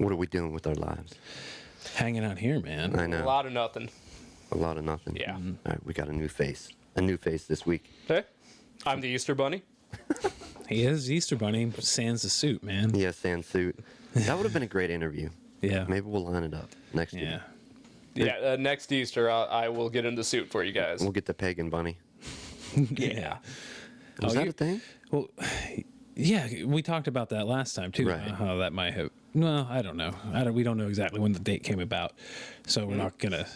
What are we doing with our lives? Hanging out here, man. I know. A lot of nothing. A lot of nothing. Yeah. All right, we got a new face. A new face this week. Hey, I'm the Easter Bunny. He is Easter Bunny, sans the suit, man. Yeah, sand suit. That would have been a great interview. Yeah. Maybe we'll line it up next year. Yeah. Yeah, next Easter, I will get in the suit for you guys. We'll get the pagan bunny. Yeah. Was that a thing? Well, yeah, we talked about that last time too. Right. How that might have. Well, I don't know. We don't know exactly when the date came about, so we're not gonna.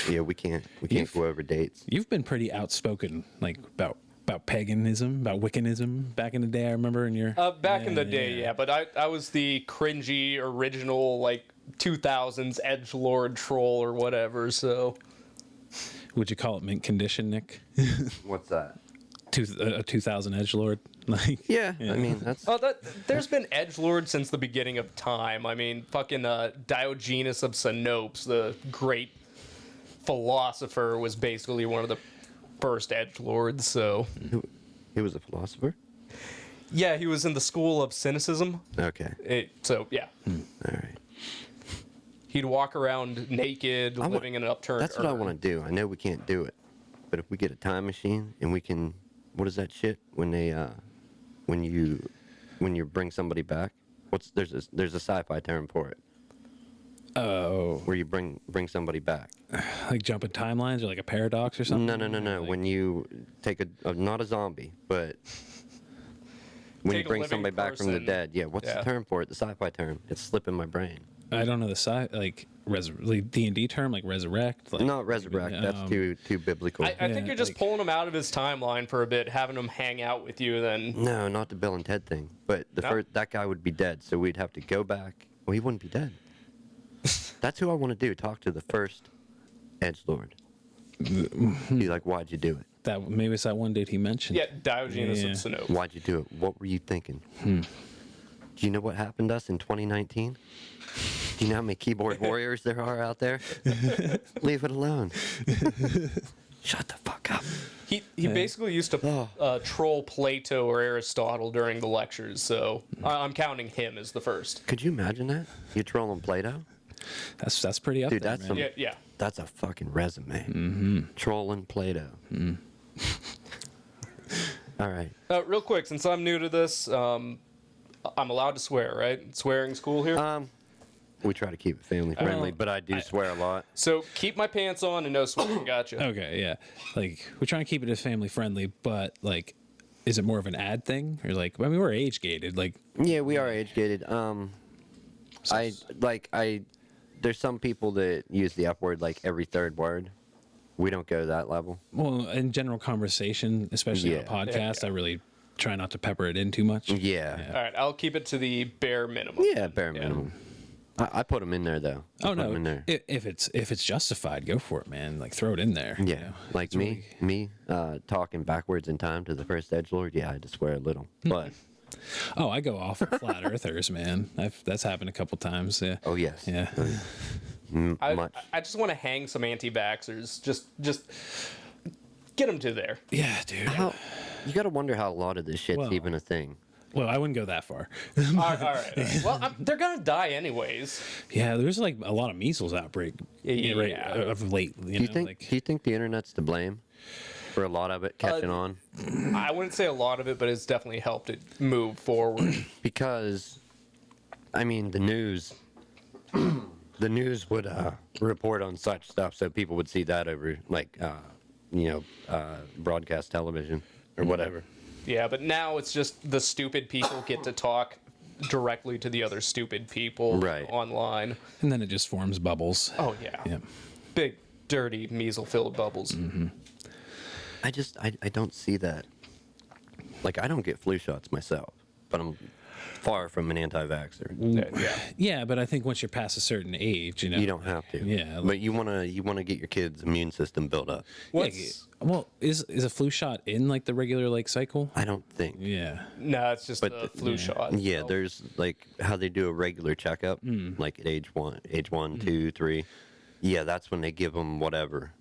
Yeah, we can't go over dates. You've been pretty outspoken, like about paganism, about Wiccanism back in the day. I remember in your Back in the day, yeah, but I was the cringy original like 2000s edgelord troll or whatever. So Would you call it mint condition, Nick? What's that? A 2000 edgelord, like Yeah, I mean that's. there's been edgelords since the beginning of time. I mean, fucking Diogenes of Sinopes, the great philosopher, was basically one of the first edgelords. So He was a philosopher. yeah, he was in the school of cynicism. Okay. So yeah. All right. He'd walk around naked, living in an upturned That's what I urn. want to do. I know we can't do it, but if we get a time machine and we can, what is that shit when they, when you bring somebody back? There's a sci-fi term for it. Oh, Where you bring somebody back. like jumping timelines or like a paradox or something. No. Like, When you take not a zombie, but when Take you a bring living somebody back from the person. dead. Yeah. What's Yeah. the term for it? The sci-fi term. It's slipping my brain. I don't know the like D&D term, like resurrect. Like, Not resurrect. That's too biblical. I think Yeah, you're just like- pulling him out of his timeline for a bit, having him hang out with you. Then No, not the Bill and Ted thing. But that guy would be dead, so we'd have to go back. Well, he wouldn't be dead. That's who I want to do. Talk to the first edgelord. Be like, why'd you do it? that maybe it's that one date he mentioned. yeah, Diogenes Yeah. of Sinope. Why'd you do it? What were you thinking? Do you know what happened to us in 2019? Do you know how many keyboard warriors there are out there? Leave it alone. Shut the fuck up. He basically used to troll Plato or Aristotle during the lectures, so I'm counting him as the first. Could you imagine that? You trolling Plato? That's pretty up Dude, there, that's man. some- Yeah, yeah. That's a fucking resume. Trolling Plato. All right. Real quick, since I'm new to this, I'm allowed to swear, right? Swearing's cool here. We try to keep it family friendly, but I do swear a lot. So keep my pants on and no swearing. Gotcha. Okay, yeah. Like we're trying to keep it as family friendly, but like, is it more of an ad thing or like? I mean, we're age gated. Like, Yeah, we are age gated. There's some people that use the F word like every third word. We don't go to that level. well, in general conversation, especially on a Yeah. podcast, Yeah. I really try not to pepper it in too much. Yeah. All right, I'll keep it to the bare minimum. Yeah, bare minimum. I put them in there though. I Oh put 'em no! in there. If it's justified, go for it, man. Like throw it in there. you Yeah, know? like It's me talking backwards in time to the first edgelord. Yeah, I had to swear a little, but Oh, I go off on flat earthers, man. That's happened a couple times. Yeah. oh yes, Yeah. much. I just want to hang some anti-vaxxers. Just get them to there. Yeah, dude. You got to wonder how a lot of this shit's Well- even a thing. Well, I wouldn't go that far. All right. Well, they're gonna die anyways. Yeah, there's like a lot of measles outbreak right, Yeah. of late. Do you think? Like, Do you think the internet's to blame for a lot of it catching on? I wouldn't say a lot of it, but it's definitely helped it move forward. Because, I mean, the news would report on such stuff, so people would see that over like broadcast television or whatever. Yeah, but now it's just the stupid people get to talk directly to the other stupid people Right. online. and then it just forms bubbles. Oh yeah, Yeah. big dirty measle-filled bubbles. I don't see that. Like, I don't get flu shots myself, but I'm far from an anti-vaxxer. Yeah. Yeah, but I think once you're past a certain age, you know. You don't have to. Yeah, But you wanna get your kid's immune system built up. What's Well, is a flu shot in like the regular like cycle? I don't think. Yeah. No, it's just But a flu shot. Yeah, So- there's like how they do a regular checkup, like at age 1, 2, 3. Yeah, that's when they give them whatever.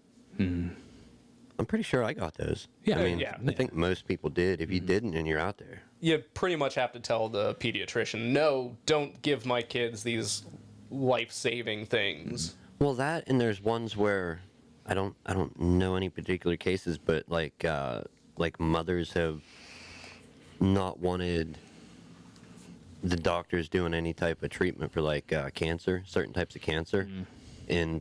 I'm pretty sure I got those. Yeah, I mean, yeah. I think most people did. If you didn't, and you're out there, You pretty much have to tell the pediatrician, no, don't give my kids these life-saving things. well, that and there's ones where I don't know any particular cases, but like mothers have not wanted the doctors doing any type of treatment for like cancer, certain types of cancer, and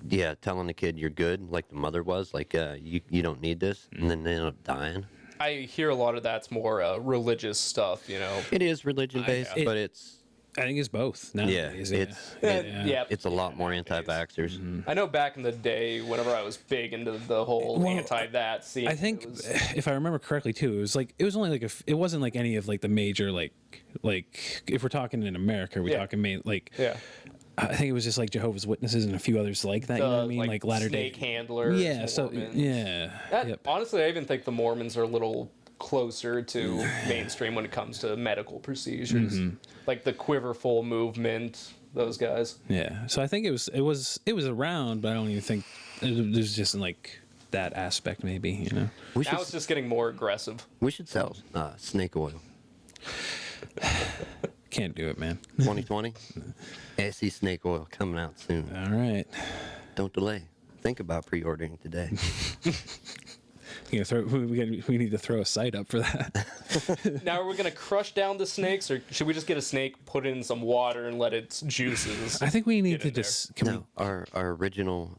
yeah, telling the kid you're good, like the mother was, like you don't need this, and then they end up dying. I hear a lot of that's more religious stuff, you know. It is religion based, it- but it's I think it's both. Nowadays, Yeah. it's a lot more anti-vaxxers. I know back in the day, whenever I was big into the whole Well, anti-that scene, I think it was, if I remember correctly too, it was only like it wasn't like any of like the major like if we're talking in America, we're Yeah. talking main like yeah, I think it was just like Jehovah's Witnesses and a few others like that. You know what I mean? Like Latter Day. snake handlers. Yeah. So Mormons. yeah. That- Yep. Honestly, I even think the Mormons are a little closer to mainstream when it comes to medical procedures, like the Quiverful movement. Those guys. Yeah. So I think it was around, but I don't even think there's just like that aspect maybe. You know. We should Now it's just getting more aggressive. we should sell snake oil. Can't do it, man. 2020, ASE snake oil coming out soon. All right. Don't delay. Think about pre-ordering today. You know, we need to throw a site up for that. Now, are we gonna crush down the snakes, or should we just get a snake, put it in some water, and let its juices? I think we need Get to in there. just can No, our original,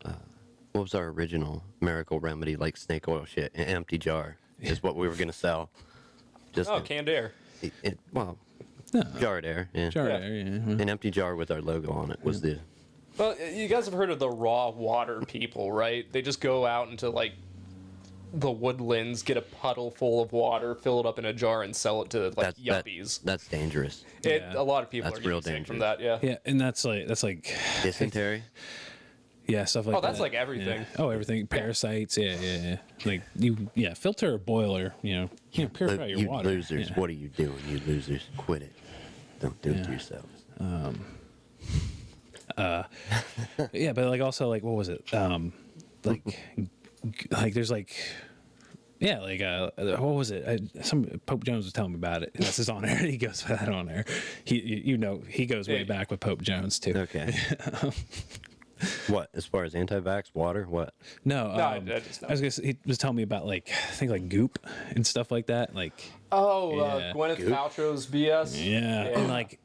what was our original miracle remedy, like snake oil shit? An empty jar is what we were gonna sell. Just Oh, canned air. well, No. jar of air. Yeah. Jar Yeah. there, yeah. An empty jar with our logo on it was the. Well, you guys have heard of the raw water people, right? They just go out into like the woodlands, get a puddle full of water, fill it up in a jar, and sell it to like yuppies. That's dangerous. Yeah. A lot of people That's are real getting sick from dangerous. that. Yeah. Yeah, and that's like Dysentery. yeah, stuff like that. Oh, that's like everything. Yeah. Oh, everything. Parasites. Yeah. Like filter or boiler. Purify your You water. losers, Yeah. what are you doing? You losers, quit it. Don't do it to yourselves. Yeah, but like also like what was it? Like there's like. Yeah, like what was it? Some Pope Jones was telling me about it. This is on air. He goes that on air. He goes way Yeah. back with Pope Jones too. Okay. What, as far as anti-vax, water, what? No, I just know. I was gonna say, he was telling me about like I think like goop and stuff like that. Like Oh, Yeah. Gwyneth Goop. Paltrow's BS. yeah,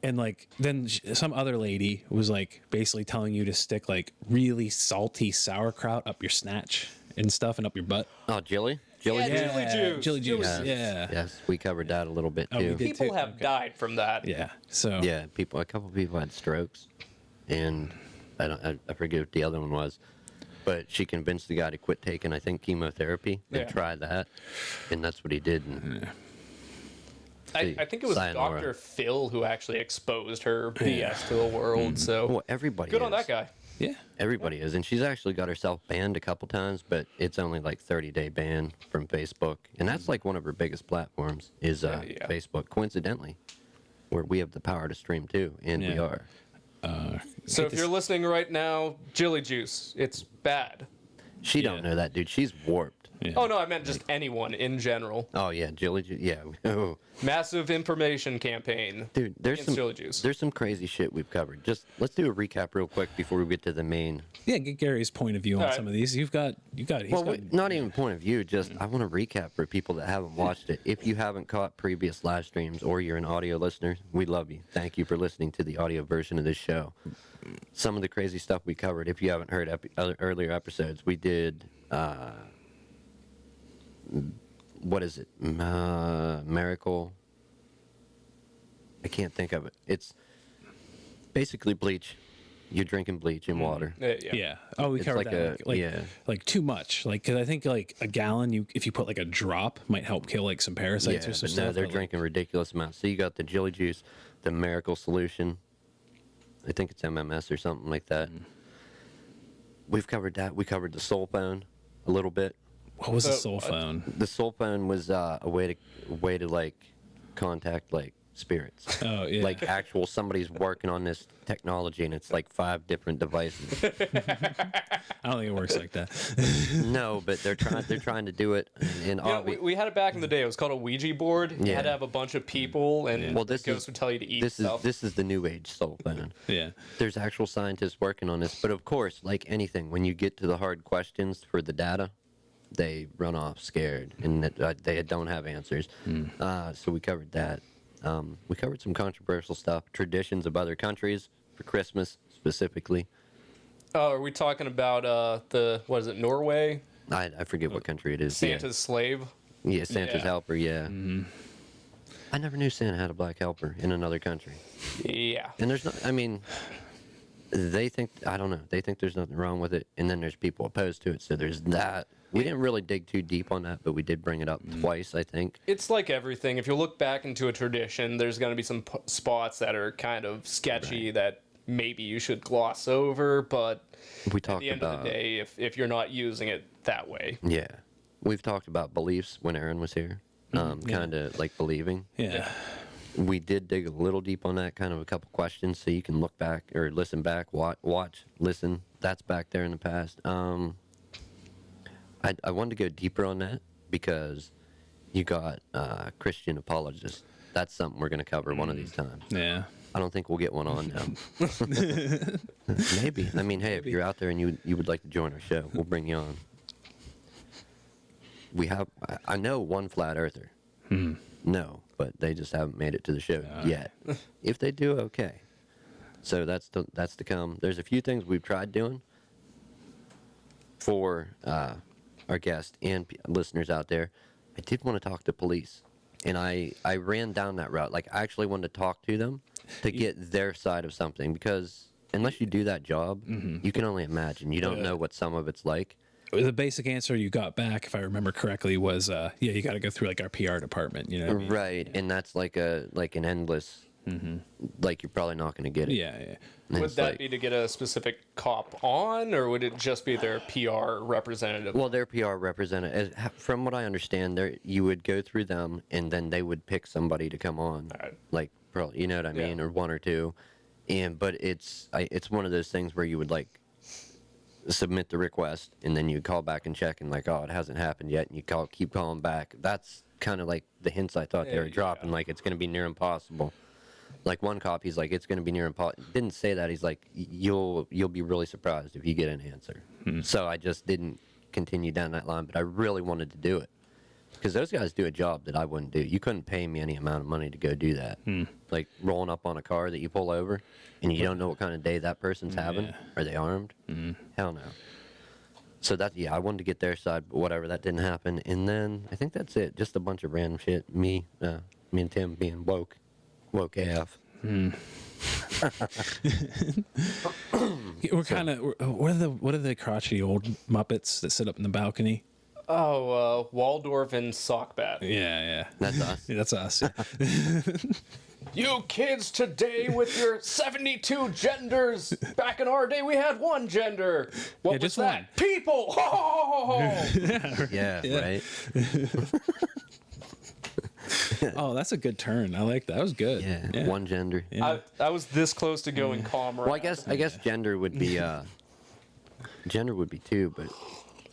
and like then some other lady was like basically telling you to stick like really salty sauerkraut up your snatch and stuff and up your butt. Oh, Jilly? Jilly Yeah, juice? Chili juice. Chili juice. Yes. Yeah. Yes, we covered that a little bit Oh, we too. did. People too. have Okay. died from that. Yeah. So Yeah, a couple people had strokes, and I forget what the other one was, but she convinced the guy to quit taking, I think, chemotherapy and Yeah. try that, and that's what he did. And I think it was Sayonara. Dr. Phil who actually exposed her BS to the world. So well, everybody good is. on that guy. yeah. Everybody is, and she's actually got herself banned a couple times, but it's only like 30-day ban from Facebook, and that's like one of her biggest platforms is Yeah. Facebook. Coincidentally, where we have the power to stream too, and we Yeah. are. So if you're listening right now, Jilly Juice, it's bad. She don't Yeah. know that, dude. She's warped. Yeah. Oh no, I meant just anyone in general. Oh yeah, Jilly. Yeah. Oh. Massive information campaign. Dude, there's Against Jilly Juice. there's some crazy shit we've covered. Just let's do a recap real quick before we get to the main. Yeah, get Gary's point of view on All right. some of these. He's got. Well, not even point of view. Just I want to recap for people that haven't watched it. If you haven't caught previous live streams or you're an audio listener, we love you. Thank you for listening to the audio version of this show. Some of the crazy stuff we covered. If you haven't heard other earlier episodes, we did. What is it? Miracle. I can't think of it. It's basically bleach. You're drinking bleach in water. Yeah. Oh, we It's covered like that. yeah. Like too much. Like because I think like a gallon, if you put like a drop, might help kill like some parasites Yeah, or some but stuff. no, they're but, like, drinking ridiculous amounts. So you got the Jilly Juice, the Miracle Solution. I think it's MMS or something like that. We've covered that. We covered the Soul Phone a little bit. What was the So, soul phone? The Soul Phone was a way to like contact like spirits. Oh, yeah. Like actual somebody's working on this technology, and it's like 5 different devices. I don't think it works like that. No, but they're trying to do it. And Yeah, we had it back in the day. It was called a Ouija board. You Yeah. had to have a bunch of people, and Well, the this ghost is- would tell you to eat this stuff. is the new age soul phone. Yeah. There's actual scientists working on this, but of course, like anything, when you get to the hard questions for the data, they run off scared, and they don't have answers. So we covered that. We covered some controversial stuff, traditions of other countries for Christmas specifically. Oh, are we talking about what is it, Norway? I forget what country it is. Santa's slave? Yeah, Santa's Yeah. helper. Yeah. I never knew Santa had a black helper in another country. Yeah. And there's not. I mean, they think I don't know. They think there's nothing wrong with it, and then there's people opposed to it. So there's that. We didn't really dig too deep on that, but we did bring it up twice, I think. It's like everything. If you look back into a tradition, there's going to be some spots that are kind of sketchy that maybe you should gloss over, but We at talked the end about of the day, if you're not using it that way. yeah, we've talked about beliefs when Aaron was here, kind of like believing. Yeah. We did dig a little deep on that, kind of a couple questions, so you can look back or listen back, watch, listen. That's back there in the past. I wanted to go deeper on that because you got Christian apologists. That's something we're going to cover one of these times. Yeah. I don't think we'll get one on now. Maybe. I mean, hey, if you're out there and you would like to join our show, we'll bring you on. We have, I know one flat earther. No, but they just haven't made it to the show yet. If they do, okay. So that's to come. There's a few things we've tried doing for our guest and listeners out there. I did want to talk to police, and I ran down that route. Like, I actually wanted to talk to them to get their side of something, because unless you do that job, you can only imagine. You don't know what some of it's like. The basic answer you got back, if I remember correctly, was you got to go through like our PR department. You know what I mean? Right, and that's like an endless. Like, you're probably not going to get it. Yeah, yeah. And Would it's that like- be to get a specific cop on, or would it just be their PR representative? Well, their PR representative, from what I understand, you would go through them, and then they would pick somebody to come on, Alright. like, probably, you know what I mean, Yeah. or one or two, but it's one of those things where you would like submit the request, and then you call back and check, and like, oh, it hasn't happened yet, and you keep calling back. That's kind of like the hints I thought they were dropping, like it's going to be near impossible. Like, one cop, he's like, it's going to be near impossible. Didn't say that. He's like, you'll be really surprised if you get an answer. So I just didn't continue down that line, but I really wanted to do it because those guys do a job that I wouldn't do. You couldn't pay me any amount of money to go do that. Like, rolling up on a car that you pull over and you don't know what kind of day that person's having. Yeah. Are they armed? Hell no. So I wanted to get their side, but whatever, that didn't happen. And then I think that's it. Just a bunch of random shit. Me and Tim being woke AF. We're kind of what are the crotchety old Muppets that sit up in the balcony? Waldorf and Sockbat. Yeah, yeah. That's us. Yeah, that's us. Yeah. You kids today with your 72 genders. Back in our day, we had one gender. What was just that? one. People. Yeah, Yeah. right? Oh, that's a good turn. I like that. That was good. Yeah, one gender. Yeah. I was this close to going comrade. Well, I guess gender would be two, but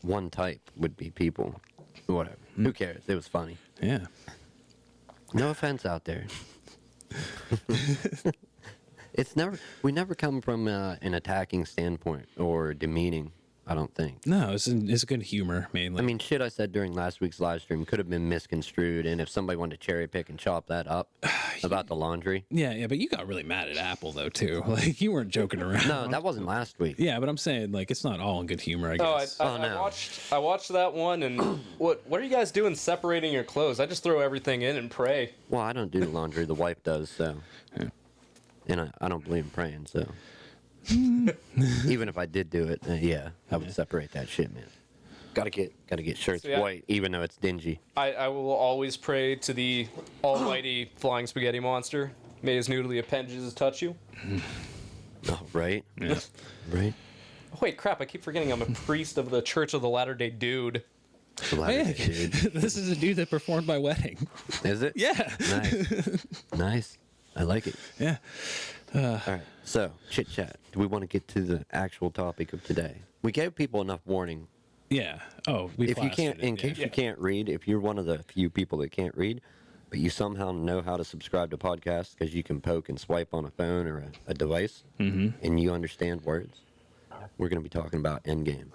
one type would be people. Whatever. Who cares? It was funny. Yeah. No offense out there. We never come from an attacking standpoint or demeaning, I don't think. No, it's good humor mainly. I mean, shit I said during last week's live stream could have been misconstrued, and if somebody wanted to cherry pick and chop that up about the laundry. yeah, but you got really mad at Apple though too. Like, you weren't joking around. No, that wasn't last week. Yeah, but I'm saying, like, it's not all in good humor, I Oh, guess. no. I watched that one, and what are you guys doing separating your clothes? I just throw everything in and pray. Well, I don't do the laundry. The wife does, so. Yeah. And I don't believe in praying, so. Even if I did do it, yeah, I would separate that shit, man. Gotta get shirts So, yeah. white, even though it's dingy. I will always pray to the almighty flying spaghetti monster. May his noodly appendages touch you. Oh, right? Yeah. Right? Oh, wait, crap, I keep forgetting I'm a priest of the Church of the Latter-day Dude. Celebrity, dude. This is a dude that performed my wedding. Is it? Yeah. Nice. Nice. I like it. Yeah. All right. So, chit chat. Do we want to get to the actual topic of today? We gave people enough warning. Yeah. Oh, we If you can't, plastered it, in case you can't read, if you're one of the few people that can't read, but you somehow know how to subscribe to podcasts because you can poke and swipe on a phone or a device, and you understand words, we're going to be talking about Endgame.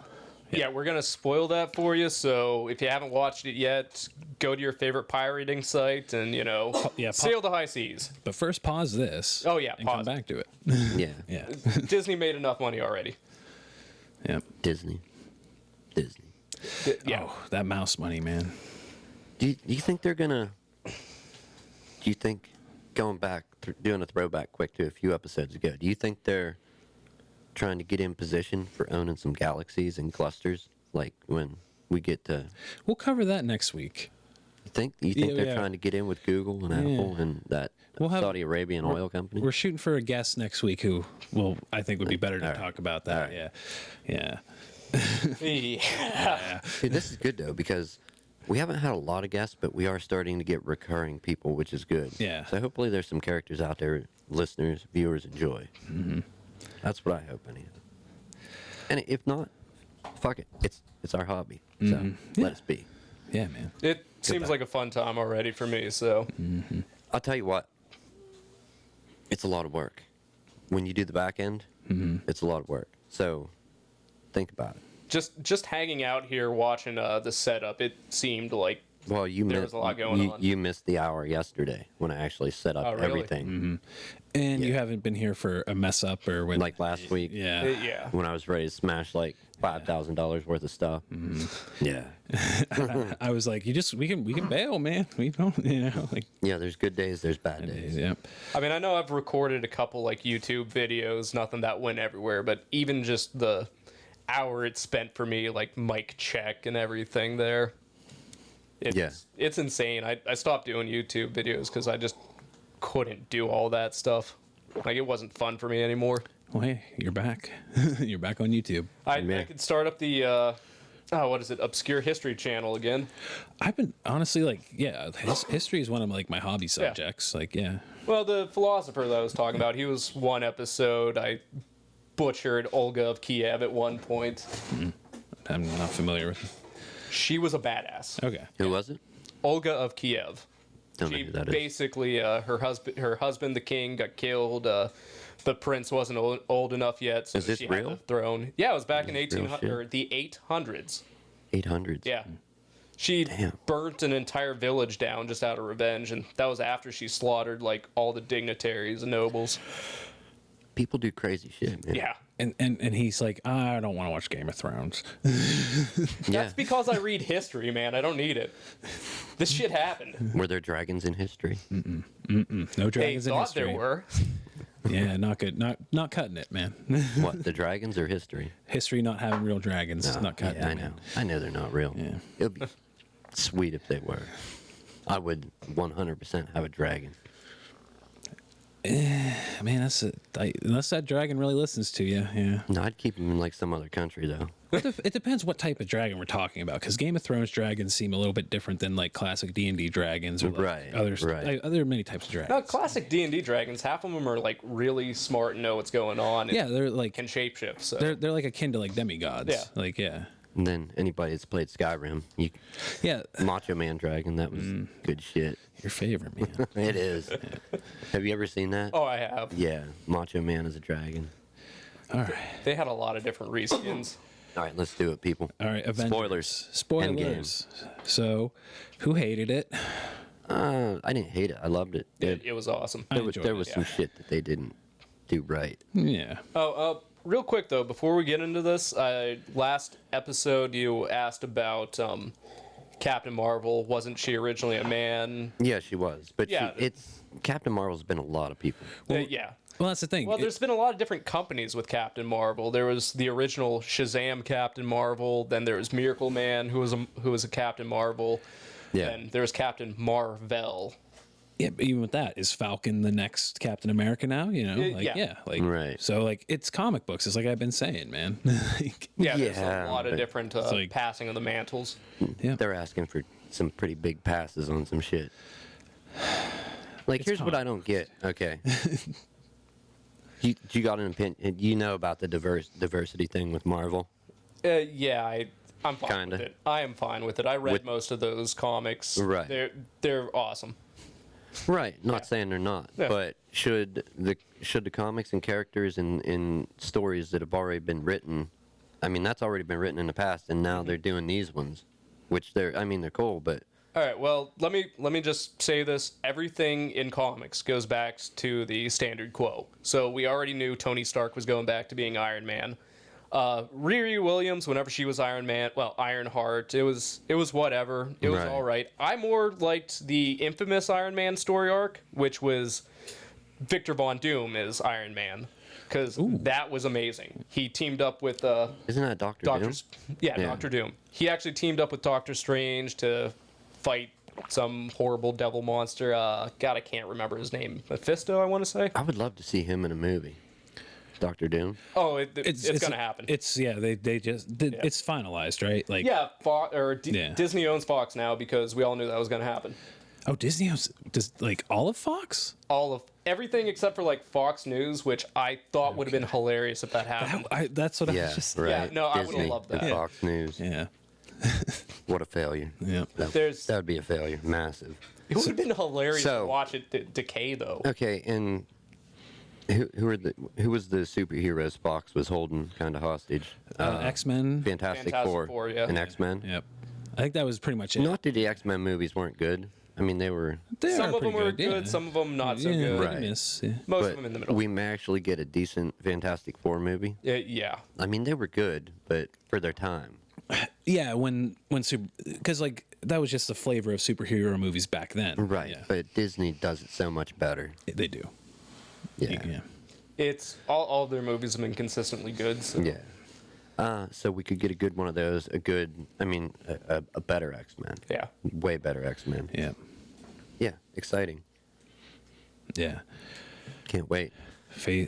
Yeah, we're gonna spoil that for you. So if you haven't watched it yet, go to your favorite pirating site and sail the high seas. But first, pause this. Oh, yeah, and pause come back to it. Yeah. Yeah. Disney made enough money already. Yeah. Disney. Yeah. Oh, that mouse money, man. Do you think they're going to... Do you think, going back, doing a throwback quick to a few episodes ago, do you think they're trying to get in position for owning some galaxies and clusters, like when we get to... We'll cover that next week. You think they're trying to get in with Google and Apple and that Saudi Arabian oil company? We're shooting for a guest next week who I think would be better to All right. talk about that. All right. Yeah. Yeah. Dude, this is good, though, because we haven't had a lot of guests, but we are starting to get recurring people, which is good. Yeah. So hopefully there's some characters out there listeners, viewers enjoy. Mm-hmm. That's what I hope, anyhow. And if not, fuck it. It's our hobby. So let us be. Yeah, man. It seems like a fun time already for me. So I'll tell you what. It's a lot of work. When you do the back end, it's a lot of work. So think about it. just hanging out here watching the setup, it seemed like Well, There was a lot going on. You missed the hour yesterday when I actually set up Oh, really? everything. And you Yeah. haven't been here for a mess up or when Like last week. Yeah. yeah. When I was ready to smash like $5,000 worth of stuff. Yeah. I was like, we can bail, man. We don't, like Yeah, there's good days, there's bad days. yeah. I mean, I know I've recorded a couple like YouTube videos, nothing that went everywhere, but even just the hour it spent for me, like mic check and everything there. It's insane. I stopped doing YouTube videos because I just couldn't do all that stuff. Like, it wasn't fun for me anymore. Well, hey, you're back. You're back on YouTube. I could start up the, what is it, Obscure History channel again. I've been honestly history is one of like my hobby subjects. Like, yeah. Well, the philosopher that I was talking about, he was one episode. I butchered Olga of Kiev at one point. I'm not familiar with. She was a badass. Okay. Who was it? Olga of Kiev. Don't know She who that is. basically, her husband, the king, got killed. The prince wasn't old enough yet, so Is this she had real? the throne. Yeah, it was back in Real 1800 shit? or the 800s. 800s. Yeah. She Damn. burnt an entire village down just out of revenge, and that was after she slaughtered like all the dignitaries and nobles. People do crazy shit, man. Yeah. And he's like, I don't want to watch Game of Thrones. Yeah. That's because I read history, man. I don't need it. This shit happened. Were there dragons in history? No They dragons in thought history. there were. Yeah, not good. Not cutting it, man. What, the dragons or history? History not having real dragons. No, Not cutting yeah, it, I know. man. I know they're not real. Yeah. It would be sweet if they were. I would 100% have a dragon. Man, unless that dragon really listens to you, yeah. No, I'd keep them in like some other country though. It depends what type of dragon we're talking about, because Game of Thrones dragons seem a little bit different than like classic D&D dragons or like Right, others. right. Like, there are many types of dragons. No, classic D&D dragons, half of them are like really smart and know what's going on. And Yeah, they're like can shapeshift. So they're like akin to like demigods. Yeah. Like yeah. And then anybody that's played Skyrim, Yeah, Macho Man Dragon, that was good shit. your favorite, man. It is. Have you ever seen that? Oh, I have. Yeah, Macho Man is a dragon. All right. They had a lot of different reskins. All right, let's do it, people. All right, Avengers. Spoilers. Spoilers. So, who hated it? I didn't hate it. I loved it. It was awesome. I There was, enjoyed there it, was yeah. some shit that they didn't do right. Yeah. Oh, real quick though, before we get into this, last episode you asked about Captain Marvel. Wasn't she originally a man? Yeah, she was. But Yeah. it's Captain Marvel's been a lot of people. Yeah. Well, that's the thing. Well, there's been a lot of different companies with Captain Marvel. There was the original Shazam Captain Marvel. Then there was Miracle Man, who was a Captain Marvel. Yeah. And there was Captain Marvel. Yeah, but even with that, is Falcon the next Captain America now? You know, like Yeah. like Right. So like it's comic books. It's like I've been saying, man. Like, Yeah, there's Yeah, a lot of but different like- passing of the mantles. yeah. They're asking for some pretty big passes on some shit. Like, here's what I don't get. Okay. You got an opinion? You know about the diversity thing with Marvel? Yeah, I'm fine Kinda. with it. I am fine with it. I read With- most of those comics. Right. They're awesome. Right. Not saying they're not, Yeah. but should the comics and characters in stories that have already been written? I mean, that's already been written in the past, and now they're doing these ones, which they're cool, but All right. Well, let me just say this: everything in comics goes back to the standard quo. So we already knew Tony Stark was going back to being Iron Man. Riri Williams, whenever she was Ironheart, it was whatever. It was Right. all right. I more liked the infamous Iron Man story arc, which was Victor Von Doom as Iron Man, because that was amazing. He teamed up with isn't that Doctor Doom? Yeah, Yeah. Doctor Doom. He actually teamed up with Doctor Strange to fight some horrible devil monster. God, I can't remember his name. Mephisto, I want to say. I would love to see him in a movie. Doctor Doom. Oh, it's gonna happen. It's it's finalized, right? Like Yeah, Yeah. Disney owns Fox now because we all knew that was gonna happen. Oh, Disney does like all of Fox? All of everything except for like Fox News, which I thought would have been hilarious if that happened. That's what I Yeah, was just. right. Yeah, no, I would've Disney loved and that. Fox News. Yeah. What a failure. Yeah. There's- That would be a failure. Massive. It would have been hilarious So- to watch it decay though. Okay, and who was the superheroes Fox was holding kind of hostage? X-Men. Fantastic Fantastic Four, Four, yeah. and X-Men. Yep. I think that was pretty much it. Not that the X-Men movies weren't good. I mean, they were. Some of them were pretty good, yeah. some of them not so Yeah, good. Right. miss, yeah. Most But of them in the middle. we may actually get a decent Fantastic Four movie. Yeah. I mean, they were good, but for their time. Yeah, when because like that was just the flavor of superhero movies back then. Right. Yeah, But Disney does it so much better. they do. Yeah. Yeah. It's all of their movies have been consistently good. So. Yeah. So we could get a good one of those. A better X-Men. Yeah. Way better X-Men. Yeah. Yeah. Exciting. Yeah. Can't wait.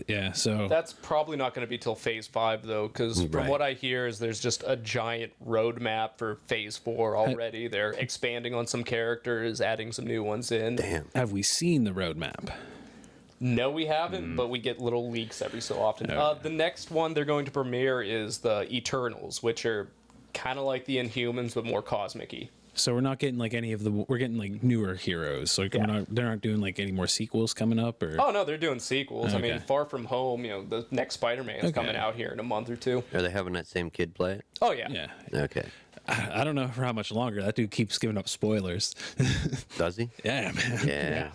Yeah. So That's probably not going to be till Phase 5 though, because from Right. what I hear is there's just a giant roadmap for Phase 4 already. They're expanding on some characters, adding some new ones in. Damn. have we seen the roadmap? No, we haven't, but we get little leaks every so often. Okay. The next one they're going to premiere is the Eternals, which are kind of like the Inhumans, but more cosmic-y. So we're not getting like any of the. We're getting like newer heroes. So like, Yeah. they're not doing like any more sequels coming up or. Oh no, they're doing sequels. I mean, Okay. Far From Home, the next Spider-Man is Okay. coming out here in a month or two. Are they having that same kid play it? Oh yeah. Yeah. Okay. I don't know for how much longer. That dude keeps giving up spoilers. Does he? Yeah, man. Yeah.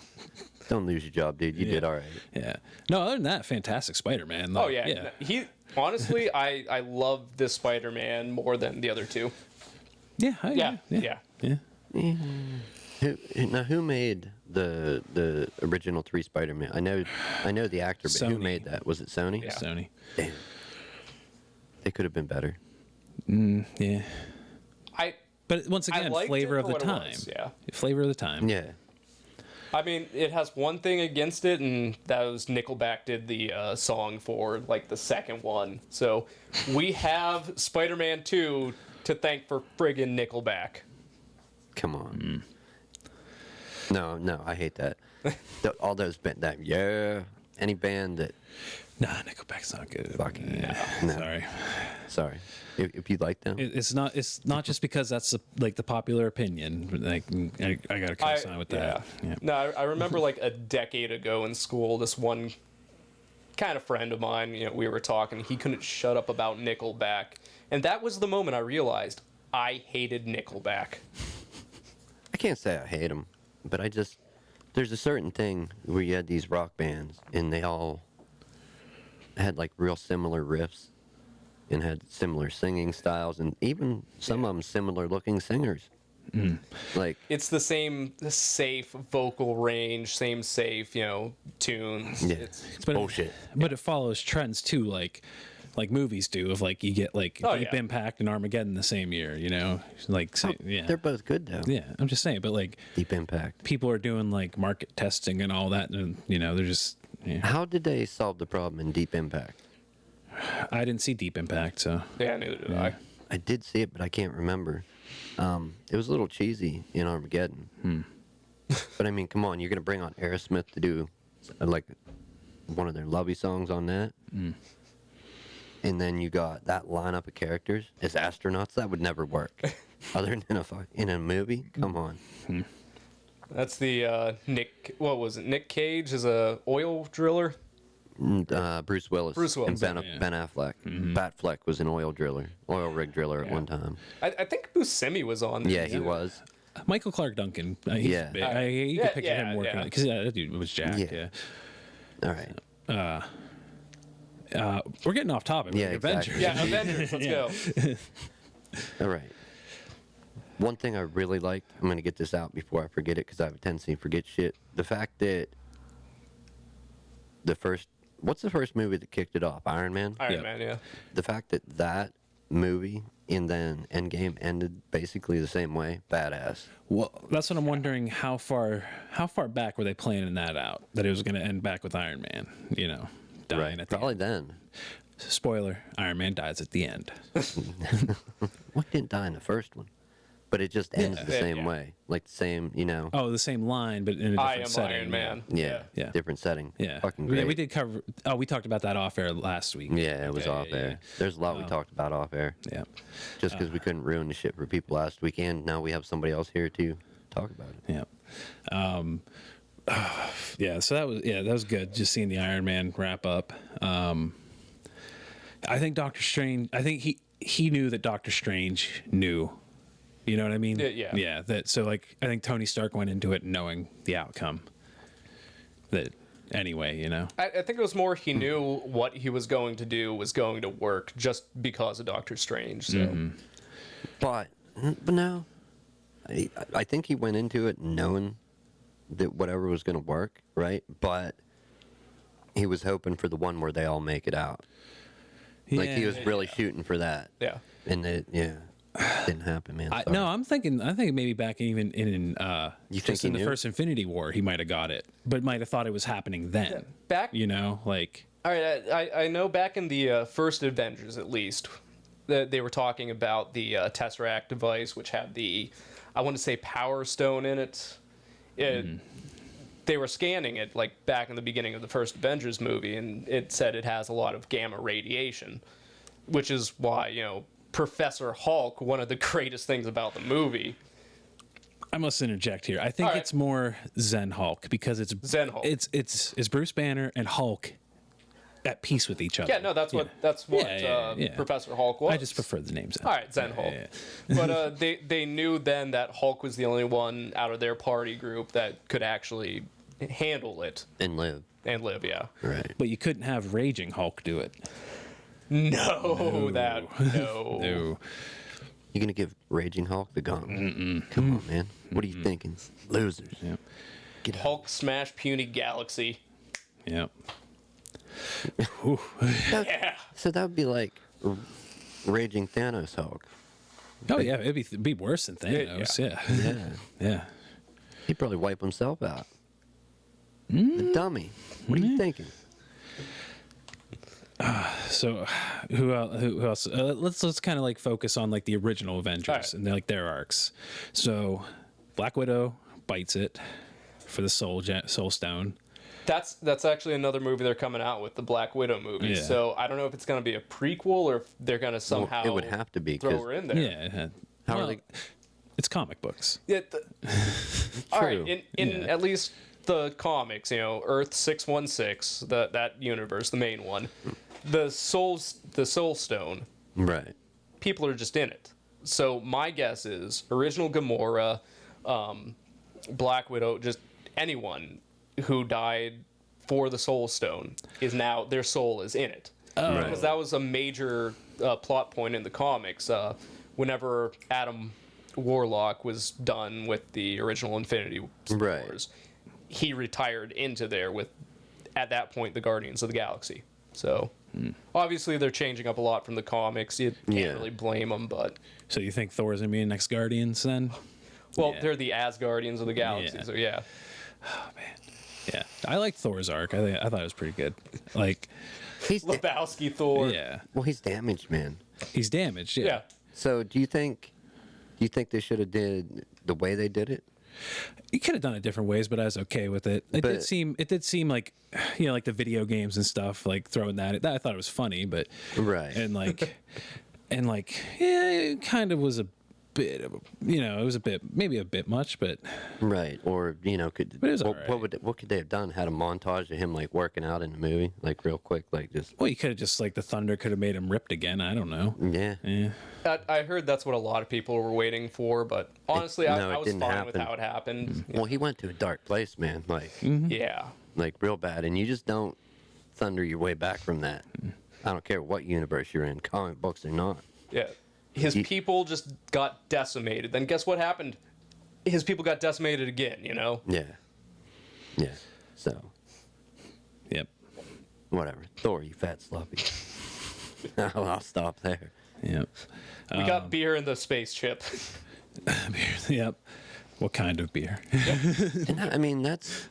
Don't lose your job, dude. You did all right. Yeah. No, other than that, Fantastic Spider-Man. Oh like, yeah. He honestly, I love this Spider-Man more than the other two. Yeah. Yeah. Who made the original 3 Spider-Man? I know the actor, but who Sony. made that? Was it Sony? Yeah. Sony. Damn. They could have been better. Yeah. But once I again, liked flavor it of for the what it time. was, yeah. Flavor of the time. Yeah. I mean, it has one thing against it, and that was Nickelback did the song for like the second one. So we have Spider-Man 2 to thank for friggin' Nickelback. Come on. No, I hate that. All those any band that Nah, Nickelback's not good. fucking Yeah. no. Sorry. If you like them, It's not just because that's the popular opinion. But like I gotta co-sign with that. Yeah. No, I remember like a decade ago in school, this one kind of friend of mine, we were talking. He couldn't shut up about Nickelback, and that was the moment I realized I hated Nickelback. I can't say I hate them, but there's a certain thing where you had these rock bands and they all had like real similar riffs and had similar singing styles and even some of them similar looking singers. Like It's the same safe vocal range, same safe, tunes. yeah, It's, it's bullshit. But it follows trends too. Like like movies do. Of like you get like Oh, Deep yeah. Impact and Armageddon the same year. You know, like yeah, They're both good though. yeah. I'm just saying, but like Deep Impact. people are doing like market testing and all that, and you know they're just. Yeah. How did they solve the problem in Deep Impact? I didn't see Deep Impact, so Yeah, neither did I. I did see it, but I can't remember. It was a little cheesy in Armageddon. But I mean, come on, you're gonna bring on Aerosmith to do like one of their lovey songs on that, and then you got that lineup of characters as astronauts. That would never work, other than in a movie. Come on. That's the Nick. What was it? Nick Cage is a oil driller. Bruce Willis. Bruce Willis, And yeah. Ben Affleck. Batfleck was an oil rig driller at Yeah. one time. I think Buscemi was on there. Yeah, he was. Michael Clark Duncan. He's Yeah. big. You Yeah, could picture yeah, him working yeah. because that dude was jacked. Yeah. Yeah. All right. We're getting off topic. Yeah, like Avengers. Yeah, Avengers. Let's go. All right. One thing I really liked, I'm going to get this out before I forget it because I have a tendency to forget shit. The fact that what's the first movie that kicked it off? Iron Man? Iron Yeah. Man. Yeah. The fact that that movie and then Endgame ended basically the same way, badass. Well, that's what I'm wondering. How far back were they planning that out? That it was going to end back with Iron Man, you know, dying at the Probably end. then. Spoiler: Iron Man dies at the end. Well, he didn't die in the first one. But it just ends the Yeah, same yeah. way. Like the same, you know. Oh, the same line, but in a I different am setting. Iron Man. Yeah, Yeah. different setting. Yeah, Fucking yeah. great. We did cover. Oh, we talked about that off air last week. Yeah, it was Yeah, off yeah, air. yeah. There's a lot we talked about off air. Yeah. Just because we couldn't ruin the shit for people last weekend. Now we have somebody else here to talk about it. Yeah. Yeah, so that was good. Just seeing the Iron Man wrap up. I think Doctor Strange. I think he knew that Doctor Strange knew. You know what I mean? Yeah. Yeah. That so like I think Tony Stark went into it knowing the outcome. That anyway, you know. I think it was more he knew what he was going to do was going to work just because of Doctor Strange. So But no, I think he went into it knowing that whatever was going to work, right? But he was hoping for the one where they all make it out. Like he was really shooting for that. yeah. And it, didn't happen, man. Sorry. No, I think maybe back even in You just think he in the knew? first Infinity War, he might have got it, but might have thought it was happening then. Back. You know, like All right. I know back in the first Avengers, at least, that they were talking about the Tesseract device, which had the, I want to say, Power Stone in it. They were scanning it like back in the beginning of the first Avengers movie, and it said it has a lot of gamma radiation, which is why, you know, Professor Hulk, one of the greatest things about the movie. I must interject here. I think All right. it's more Zen Hulk because it's Zen Hulk. It's Bruce Banner and Hulk at peace with each other. Yeah, no, that's what Yeah. Professor Hulk was. I just prefer the names. All right, Zen Hulk. But they knew then that Hulk was the only one out of their party group that could actually handle it And live. and live. Yeah. Right. But you couldn't have Raging Hulk do it. No. No. You're going to give Raging Hulk the gauntlet? Come on, man. What are you thinking? Losers. Yeah. Get out. Hulk smash puny galaxy. Yeah. Yeah. So that would be like Raging Thanos Hulk. Oh yeah, it'd be worse than Thanos. Yeah. Yeah. Yeah. He'd probably wipe himself out. The dummy. What are you thinking? So, who else? Let's kind of like focus on like the original Avengers All right. and like their arcs. So, Black Widow bites it for the Soul Stone. That's actually another movie they're coming out with, the Black Widow movie. Yeah. So I don't know if it's going to be a prequel or if they're going to somehow it would have to be, throw 'cause- her in there. Yeah. How are Well, they? It's comic books. Yeah, all right, True. in Yeah. at least the comics, you know, Earth 616, that universe, the main one, the Soul Stone, Right. people are just in it. So my guess is original Gamora, Black Widow, just anyone who died for the Soul Stone is now their soul is in it. Oh. Because that was a major plot point in the comics. Whenever Adam Warlock was done with the original Infinity Right. Wars, he retired into there with, at that point, the Guardians of the Galaxy. So Obviously, they're changing up a lot from the comics. You can't Yeah. really blame them, but So you think Thor's gonna be in next Guardians then? well, Yeah. they're the Asgardians of the galaxy, Yeah. so yeah. Yeah, I liked Thor's arc. I thought it was pretty good. Like, He's Lebowski Thor. yeah, well, he's damaged, man. he's damaged. Yeah. Yeah. So do you think they should have did the way they did it? You could have done it different ways, but I was okay with it. It But- did seem like, like the video games and stuff, like throwing that I thought it was funny, but Right. and like yeah, it kind of was a bit of it was maybe a bit much, but Right. Or could But it was what, alright. what could they have done? Had a montage of him like working out in the movie, like real quick, like just well, you could have just like the thunder could have made him ripped again. I don't know. yeah. Yeah. I heard that's what a lot of people were waiting for, but honestly, no, I it was didn't fine with happen. how it happened. Well, he went to a dark place, man. Like Yeah. like real bad, and you just don't thunder your way back from that. I don't care what universe you're in, comic books or not. Yeah. His people just got decimated. Then guess what happened? His people got decimated again, Yeah. Yeah. So Yep. whatever. Thor, you fat sloppy. I'll stop there. Yep. We got beer in the spaceship. Yep. What kind of beer? And I mean that's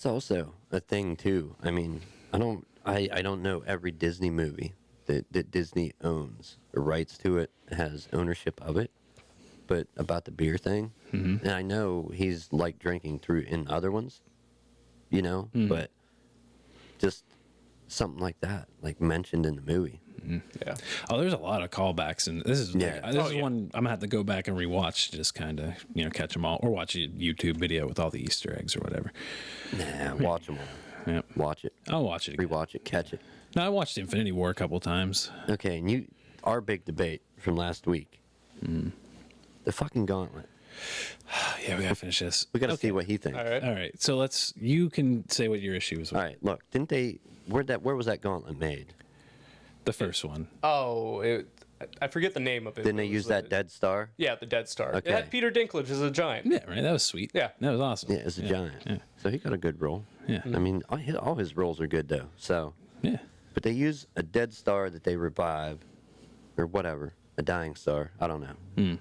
also a thing too. I mean, I don't know every Disney movie that Disney owns or rights to it, has ownership of it, but about the beer thing, and I know he's like drinking through in other ones, but just something like that, like mentioned in the movie. Yeah. Oh, there's a lot of callbacks, and this is Yeah. this Oh, is yeah. one I'm gonna have to go back and rewatch to just kind of catch them all, or watch a YouTube video with all the Easter eggs or whatever. Nah, watch them all. Yep. Watch it, I'll watch it again. rewatch it, catch it. No, I watched Infinity War a couple times. Okay, and our big debate from last week, the fucking gauntlet. Yeah, we gotta finish this. We got to see what he thinks. All right. All right, so you can say what your issue was with All right, look, didn't they? Where was that gauntlet made? the first one. Oh, I forget the name of it. Didn't they It was use that Dead Star? Yeah, the Dead Star. Okay. It had Peter Dinklage as a giant. Yeah, right. That was sweet. Yeah. that was awesome. Yeah, as a giant. Yeah. So he got a good role. Yeah. I mean, all his roles are good though. So, Yeah. but they use a dead star that they revive, or whatever, a dying star. I don't know.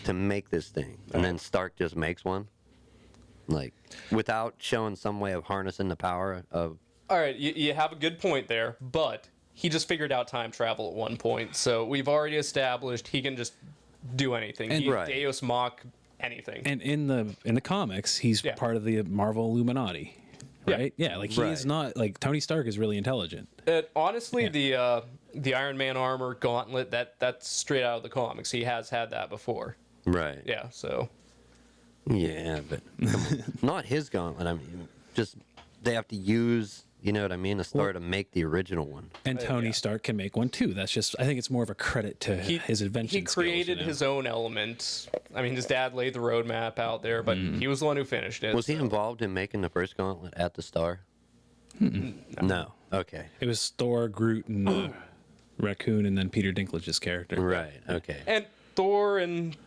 To make this thing, and then Stark just makes one, like without showing some way of harnessing the power of. All right, you have a good point there, but he just figured out time travel at one point. So we've already established he can just do anything. And- He Right. Deus Mach anything. And in the comics, he's Yeah. part of the Marvel Illuminati, Yeah. right? Yeah, like he is Right. not like Tony Stark is really intelligent. Honestly, the Iron Man armor gauntlet that's straight out of the comics. He has had that before. Right. Yeah, so Yeah, but come on. Not his gauntlet. I mean, just they have to use. You know what I mean? A star to make the original one. And Tony yeah. Stark can make one too. That's just I think it's more of a credit to his invention. he created his own element. I mean, his dad laid the roadmap out there, but he was the one who finished it. Was he so- involved in making the first gauntlet at the star? No. Okay. It was Thor, Groot, and Raccoon, and then Peter Dinklage's character. Right. Okay. And Thor and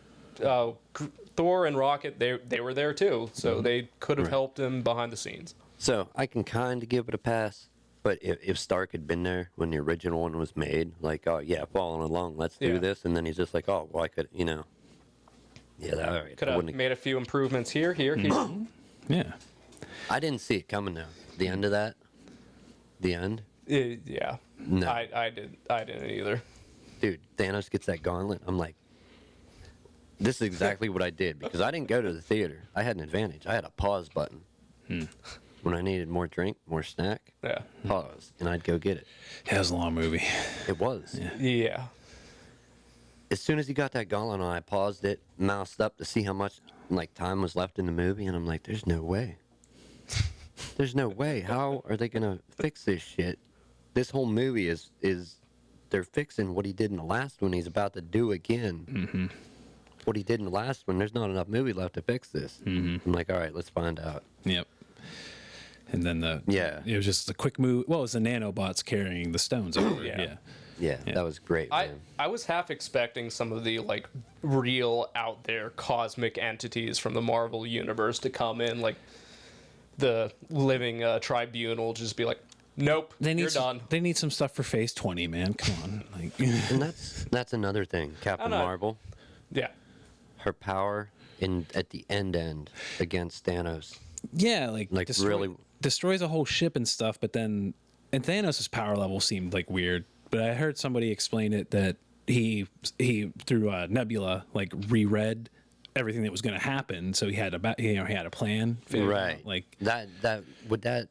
Rocket, they were there too, so they could have helped him behind the scenes. So I can kind of give it a pass, but if Stark had been there when the original one was made, like, oh yeah, following along, let's do Yeah. this, and then he's just like, oh, well, I could, Yeah, all right. Could I have wouldn't- made a few improvements here. Yeah. I didn't see it coming though. The end of that. The end, Yeah. No. I didn't either. dude. Thanos gets that gauntlet. I'm like, this is exactly what I did because I didn't go to the theater. I had an advantage. I had a pause button. When I needed more drink, more snack, Yeah. pause, and I'd go get it. It was a long movie. It was. Yeah. As soon as he got that gauntlet on, I paused it, moused up to see how much time was left in the movie, and I'm like, there's no way. There's no way. How are they gonna fix this shit? This whole movie is they're fixing what he did in the last one. He's about to do again. What he did in the last one. There's not enough movie left to fix this. I'm like, all right, let's find out. Yep. And then Yeah. it was just a quick move. Well, it was the nanobots carrying the stones over. Yeah. Yeah, that was great, man. I was half expecting some of the real out there cosmic entities from the Marvel universe to come in, like the living tribunal, just be like, Nope. They need You're done. They need some stuff for Phase 20, man. Come on. Like, And that's another thing. Captain know. Marvel, Yeah. her power at the end against Thanos. yeah, like really destroys a whole ship and stuff, but then and Thanos' power level seemed like weird. But I heard somebody explain it that he through Nebula like reread everything that was going to happen, so he had a plan. Right. Like that would that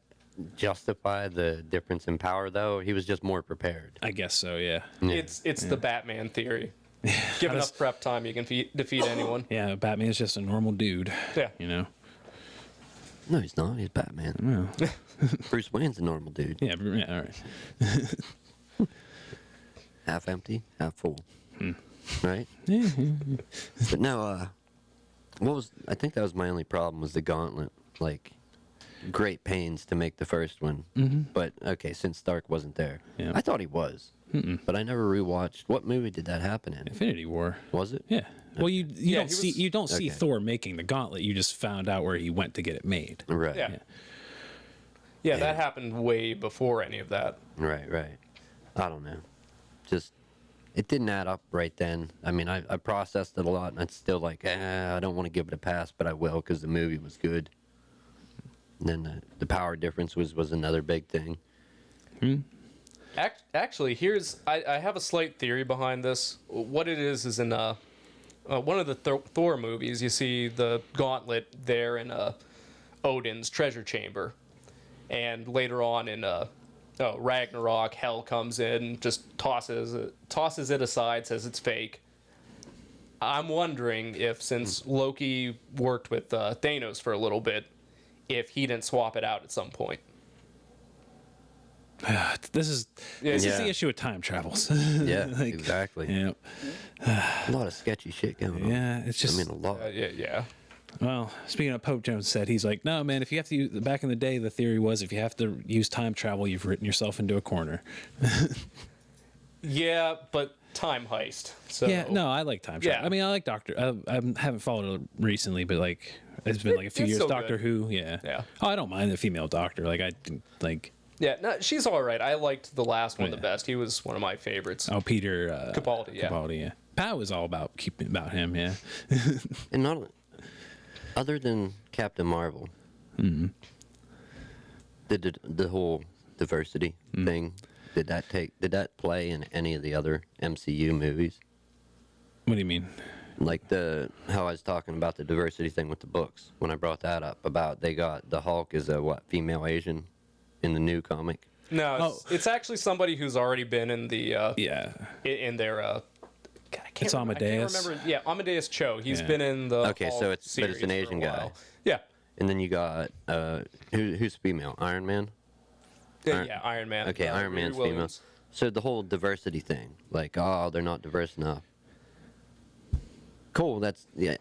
justify the difference in power though? He was just more prepared. I guess so. Yeah. It's the Batman theory. Give enough prep time, you can defeat anyone. Yeah. Batman's just a normal dude. Yeah. You know. No, he's not. He's Batman. Bruce Wayne's a normal dude. Yeah. All right. Half empty, half full. Right? But no, I think that was my only problem was the gauntlet. Like, great pains to make the first one. But, okay, since Stark wasn't there. Yeah. I thought he was. But I never rewatched. What movie did that happen in? Infinity War. Was it? Yeah. Well, you Yeah, don't he see was- you don't see Okay. Thor making the gauntlet. You just found out where he went to get it made. Right. Yeah. Yeah, that happened way before any of that. Right. I don't know. Just, it didn't add up right then. I mean, I processed it a lot, and it's still like, I don't want to give it a pass, but I will because the movie was good. And then the power difference was another big thing. Actually, I have a slight theory behind this. What it is in one of the Thor movies, you see the gauntlet there in Odin's treasure chamber, and later on in Ragnarok, Hel comes in, just tosses it aside, says it's fake. I'm wondering if, since Loki worked with Thanos for a little bit, if he didn't swap it out at some point. This is Yeah. the issue with time travels. Yeah, Like, exactly. Yeah. A lot of sketchy shit going on. Yeah. It's just. I mean, a lot. Yeah. Well, speaking of Pope Jones said, he's like, no, man, if you have to use, back in the day, the theory was if you have to use time travel, you've written yourself into a corner. Yeah, but time heist. So Yeah, no, I like time travel. Yeah. I mean, I like I haven't followed it recently, but like, it's been like a few It's years. still Doctor good. Who, yeah. Yeah. Oh, I don't mind the female doctor. Like, Yeah, no, she's all right. I liked the last one the Yeah. best. He was one of my favorites. oh, Peter Capaldi, yeah. Capaldi, yeah. Pat was all about him, yeah. And not other than Captain Marvel, did the whole diversity thing, did that play in any of the other MCU movies? What do you mean? Like how I was talking about the diversity thing with the books when I brought that up about they got the Hulk is a female Asian in the new comic. No, it's actually somebody who's already been in the Yeah. in their God, I can't It's remember- I can't Amadeus. remember. Yeah, Amadeus Cho. He's Yeah. been in the Okay, so Hulk but it's series an for a Asian guy. while. Yeah. And then you got who's female? Iron Man. Yeah, Iron Man. Okay, Iron Riri Man's female. Williams. So the whole diversity thing, like, oh, they're not diverse enough. Cool. That's yeah.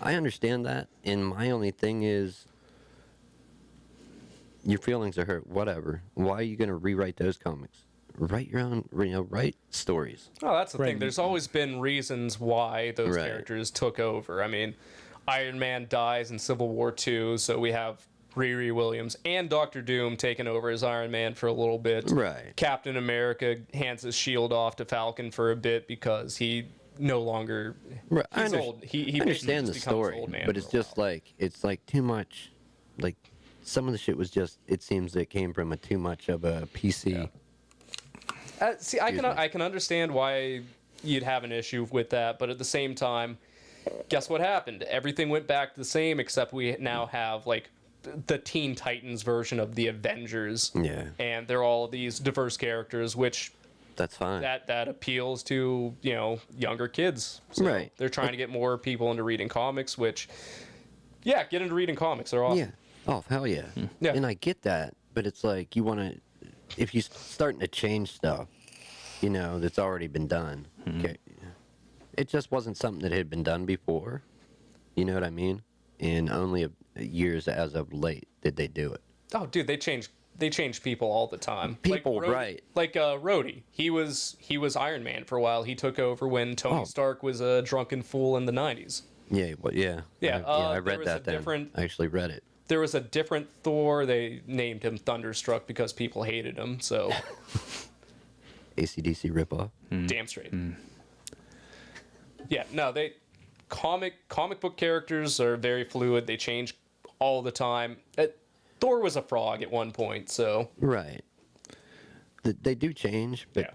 I understand that, and my only thing is, your feelings are hurt. Whatever. Why are you gonna rewrite those comics? Write your own. Write stories. Oh, that's the Right. thing. There's always been reasons why those Right. characters took over. I mean, Iron Man dies in Civil War II, so we have Riri Williams and Doctor Doom taking over as Iron Man for a little bit. Right. Captain America hands his shield off to Falcon for a bit because he no longer Right. he's old. He I basically understand the just becomes story, old man but for it's a just while. like too much. Like some of the shit was just. It seems it came from a too much of a PC. See, I Excuse me. I can understand why you'd have an issue with that, but at the same time, guess what happened? Everything went back the same, except we now have like the Teen Titans version of the Avengers. Yeah. And they're all these diverse characters, which That's fine. that appeals to younger kids. So Right. They're trying to get more people into reading comics, which get into reading comics. They're awesome. Yeah. Oh, hell yeah. Yeah. And I get that, but it's like you want to, if you're starting to change stuff, that's already been done. Okay. It just wasn't something that had been done before. You know what I mean? And only years as of late did they do it. Oh, dude, they change people all the time. People, like Rhodey, right. Like Rhodey. He was Iron Man for a while. He took over when Tony Oh. Stark was a drunken fool in the 90s. Yeah. Well, yeah. Yeah, I there read was that a then. different- I actually read it. there was a different Thor. They named him Thunderstruck because people hated him. So AC/DC ripoff. damn straight. Yeah, no, they comic book characters are very fluid. They change all the time. Thor was a frog at one point, so Right. They do change, but yeah.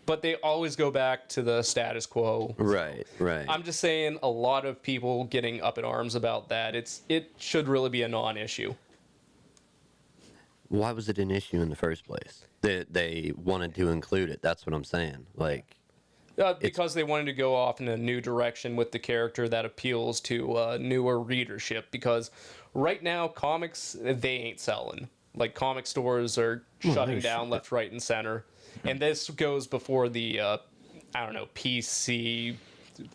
But they always go back to the status quo. right. I'm just saying, a lot of people getting up in arms about that. It should really be a non-issue. Why was it an issue in the first place? They wanted to include it. That's what I'm saying. Like, Because they wanted to go off in a new direction with the character that appeals to newer readership. Because right now, comics, they ain't selling. Like, comic stores are shutting down left, right, and center. And this goes before the, PC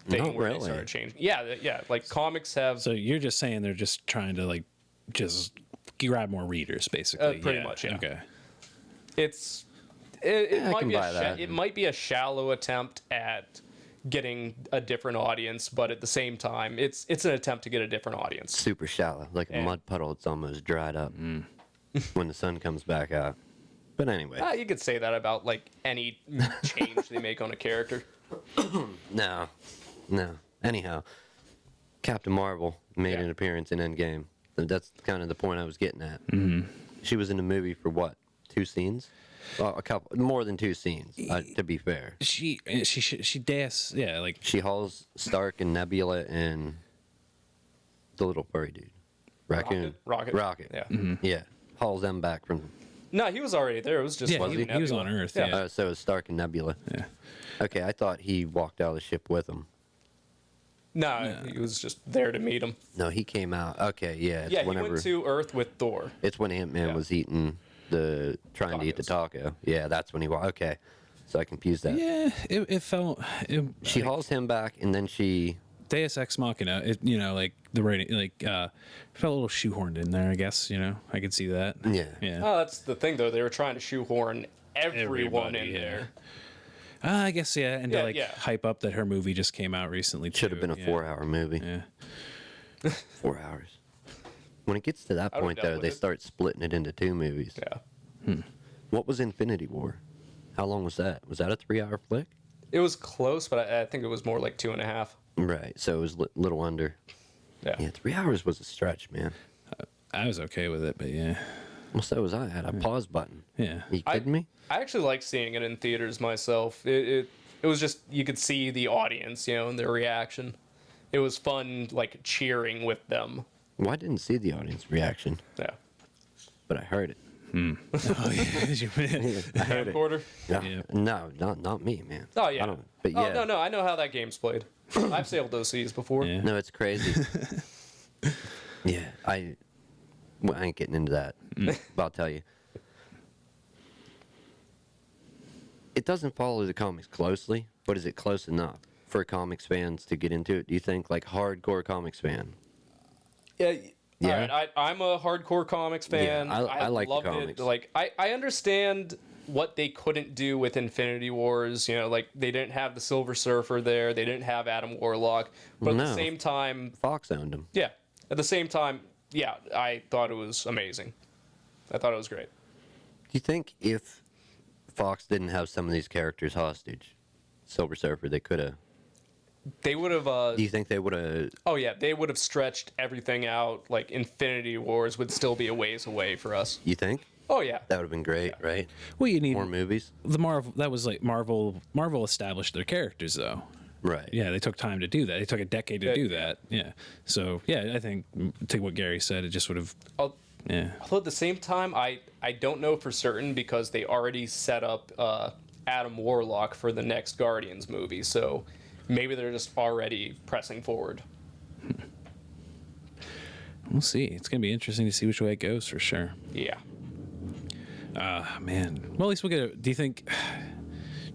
thing Not where really. they started changing. Yeah, like, comics have... So you're just saying they're just trying to, like, just grab more readers, basically. Pretty much, yeah. Okay. It might be a shallow attempt at getting a different audience, but at the same time, it's an attempt to get a different audience. super shallow, like a mud puddle. It's almost dried up when the sun comes back out. But anyway, You could say that about like any change they make on a character. no. Anyhow, Captain Marvel made an appearance in Endgame. That's kind of the point I was getting at. She was in the movie for what? 2 scenes? Well, a couple, more than 2 scenes. To be fair, She like she hauls Stark and Nebula and the little furry dude, Raccoon, Rocket. Yeah. yeah, hauls them back from. No, he was already there. It was just yeah, wasn't he was on Nebula. Earth. Yeah. Yeah. So it was Stark and Nebula. Yeah. Okay, I thought he walked out of the ship with them. No, he was just there to meet him. No, he came out. Okay, yeah. It's Yeah, he whenever, went to Earth with Thor. It's when Ant-Man was eating trying to eat the taco. Yeah, that's when he walked. Okay, so I confused that. Yeah, it felt. She hauls him back, and then she. Deus Ex Machina. Like the writing, felt a little shoehorned in there. I guess I could see that. Yeah. Yeah. Oh, that's the thing though. They were trying to shoehorn everyone Everybody, in yeah. there. I guess and Yeah, to hype up that her movie just came out recently. Should have been a 4-hour movie. Yeah. 4 hours. When it gets to that I would've point, dealt though, with they it. start splitting it into 2 movies. Yeah. What was Infinity War? How long was that? Was that a 3-hour flick? It was close, but I think it was more like 2.5. Right, so it was a little under. Yeah. Yeah, 3 hours was a stretch, man. I was okay with it, but yeah. Well, so was I. I had a pause button. Yeah. Are you kidding me? I actually liked seeing it in theaters myself. It was just, you could see the audience, and their reaction. It was fun, like, cheering with them. Well, I didn't see the audience reaction, Yeah. but I heard it. Oh yeah. I heard it. Camcorder? No, Yeah. not me, man. Oh, yeah. I don't, but yeah. Oh, no, I know how that game's played. I've sailed those seas before. Yeah. No, it's crazy. Yeah, I ain't getting into that, but I'll tell you. It doesn't follow the comics closely, but is it close enough for comics fans to get into it? Do you think, like, hardcore comics fan? Yeah. Yeah. All right, I'm a hardcore comics fan. Yeah, I like the loved comics. it. Like, I understand what they couldn't do with Infinity Wars. Like, they didn't have the Silver Surfer there. They didn't have Adam Warlock. But at No. the same time, Fox owned them. yeah. At the same time, yeah, I thought it was amazing. I thought it was great. Do you think if Fox didn't have some of these characters hostage, Silver Surfer, they could have? They would have. Do you think they would have? Oh yeah, they would have stretched everything out. Like Infinity Wars would still be a ways away for us. You think Oh yeah. that would have been great, right? Well, you need More movies, the Marvel. That was like Marvel. Marvel established their characters, though. right? Yeah, they took time to do that. It took a decade to do that. Yeah. So yeah, I think to what Gary said, it just would have. Yeah. Although at the same time, I don't know for certain because they already set up Adam Warlock for the next Guardians movie, so maybe they're just already pressing forward. We'll see. It's gonna be interesting to see which way it goes for sure. Yeah. Man. Well, at least we'll get. Do you think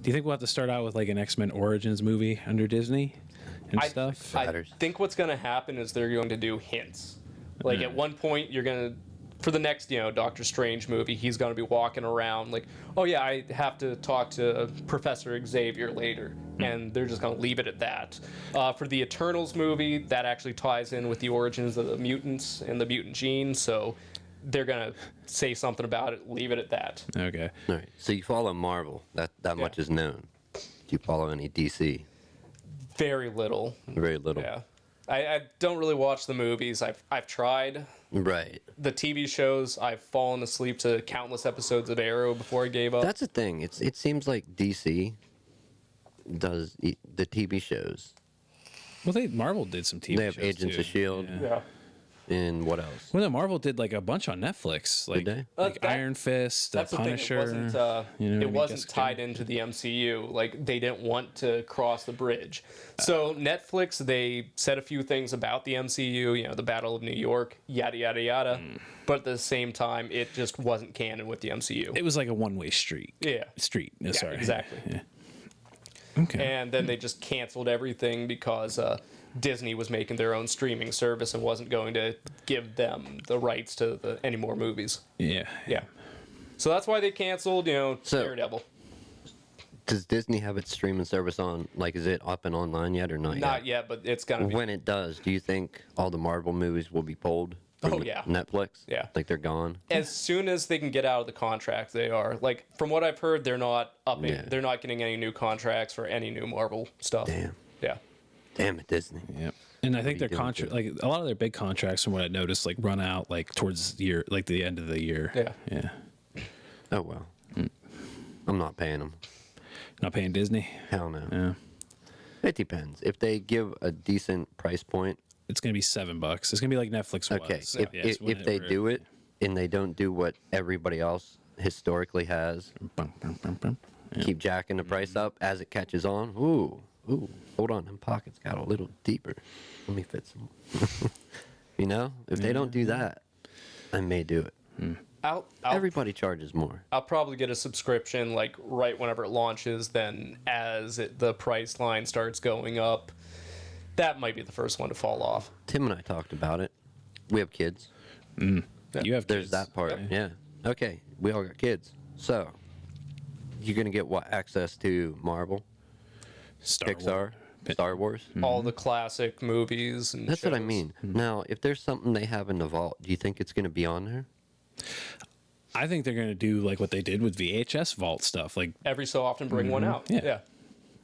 we'll have to start out with like an X-Men Origins movie under Disney and stuff? I Matters. think what's going to happen is they're going to do hints. Like at one point, you're going to for the next, Doctor Strange movie, he's going to be walking around like, oh yeah, I have to talk to Professor Xavier later, and they're just going to leave it at that. For the Eternals movie, that actually ties in with the origins of the mutants and the mutant gene, so they're going to say something about it, leave it at that. Okay. All right. So you follow Marvel. That much is known. Do you follow any DC? Very little. Very little. Yeah. I don't really watch the movies. I've tried. Right. The TV shows, I've fallen asleep to countless episodes of Arrow before I gave up. That's the thing. It seems like DC does the TV shows. Well, Marvel did some TV They have shows Agents too. of S.H.I.E.L.D. Yeah. And what else? Well, no, Marvel did like a bunch on Netflix, like, they? like Iron Fist, That's Punisher. the thing. It wasn't, you know what I mean? wasn't Jessica tied Jones. into the MCU. Like, they didn't want to cross the bridge. So Netflix, they said a few things about the MCU, the Battle of New York, yada, yada, yada. But at the same time, it just wasn't canon with the MCU. It was like a one-way street. Yeah. Street. No, Yeah, sorry. exactly. Yeah. Okay. And then they just canceled everything because Disney was making their own streaming service and wasn't going to give them the rights to any more movies. Yeah. Yeah. So that's why they canceled, Daredevil. Does Disney have its streaming service on? Like, is it up and online yet or not yet? Not yet, but it's gonna be. When it does, do you think all the Marvel movies will be pulled from Oh, yeah. Netflix? Yeah. Like they're gone? As soon as they can get out of the contract, they are. Like, from what I've heard, they're not upping. Yeah. They're not getting any new contracts for any new Marvel stuff. Damn. Yeah. Damn it, Disney. Yep. And I think are their you doing contract, with like a lot of their big contracts, from what I noticed, like run out like towards the year, like the end of the year. Yeah. Yeah. Oh, well. I'm not paying them. Not paying Disney. Hell no. Yeah. It depends. If they give a decent price point, It's gonna be $7. It's gonna be like Netflix was. okay. So, yeah, it's If they do it and they don't do what everybody else historically has, Bum, bum, bum, bum. Yeah. keep jacking the price up as it catches on. Ooh, hold on, them pockets got a little deeper. Let me fit some. If they don't do that, I may do it. I'll Everybody charges more. I'll probably get a subscription like right whenever it launches. Then as the price line starts going up, that might be the first one to fall off. Tim and I talked about it. We have kids. You have There's kids. that part. Yeah. Okay, we all got kids. So, you're going to get what? Access to Marvel, Star Pixar, Wars. Star Wars? All the classic movies and That's what I shows. mean. Now, if there's something they have in the vault, do you think it's going to be on there? I think they're gonna do like what they did with VHS vault stuff. Like, Every so often bring one out. Yeah. Yeah.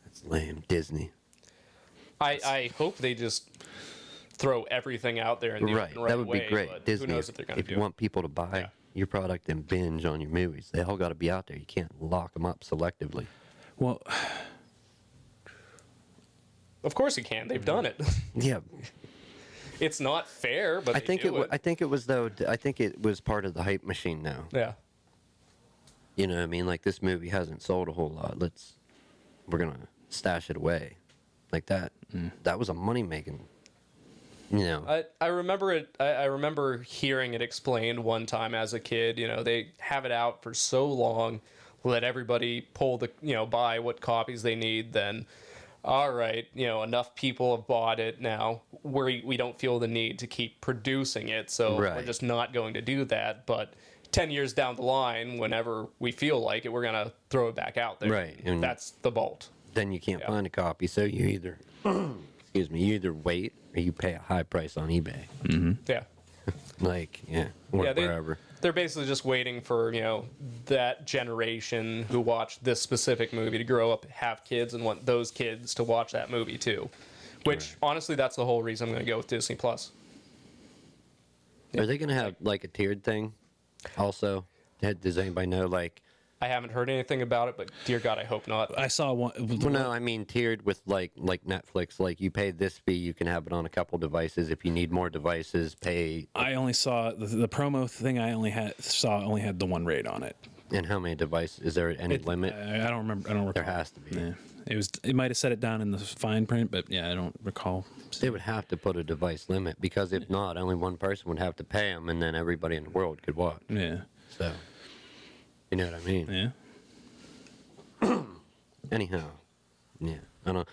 That's lame. Disney. I hope they just throw everything out there in the Right. open right That would be away, great. but Disney, who knows if they're going to if do you want people to buy Yeah. your product and binge on your movies, they all got to be out there. You can't lock them up selectively. well, Of course you can. They've done it. Yeah. It's not fair, but I they think do I think it was though. I think it was part of the hype machine now. Yeah. You know what I mean? Like, this movie hasn't sold a whole lot. We're gonna stash it away, like that. That was a money making. I remember it. I remember hearing it explained one time as a kid. They have it out for so long, let everybody pull buy what copies they need. Then, all right, enough people have bought it now. We don't feel the need to keep producing it, so we're Right. just not going to do that. But 10 years down the line, whenever we feel like it, we're gonna throw it back out there. Right, and- That's the vault. Then you can't Yeah. find a copy, so you either, excuse me, you either wait or you pay a high price on eBay. Yeah. Like, or Yeah, wherever. they're basically just waiting for that generation who watched this specific movie to grow up, have kids, and want those kids to watch that movie too. Which honestly, that's the whole reason I'm going to go with Disney Plus. Are they gonna have like a tiered thing? Also, does anybody know? Like, I haven't heard anything about it, but dear God, I hope not. I saw one. well, no, I mean tiered with like Netflix. Like, you pay this fee, you can have it on a couple devices. If you need more devices, pay. I only saw the promo thing. I only had the one rate on it. And how many devices? Is there any limit? I don't remember. I don't recall. There has to be. Yeah. It might have said it down in the fine print, but yeah, I don't recall. They would have to put a device limit, because if not, only one person would have to pay them, and then everybody in the world could watch. Yeah. So, you know what I mean? Yeah. Anyhow, yeah, I don't.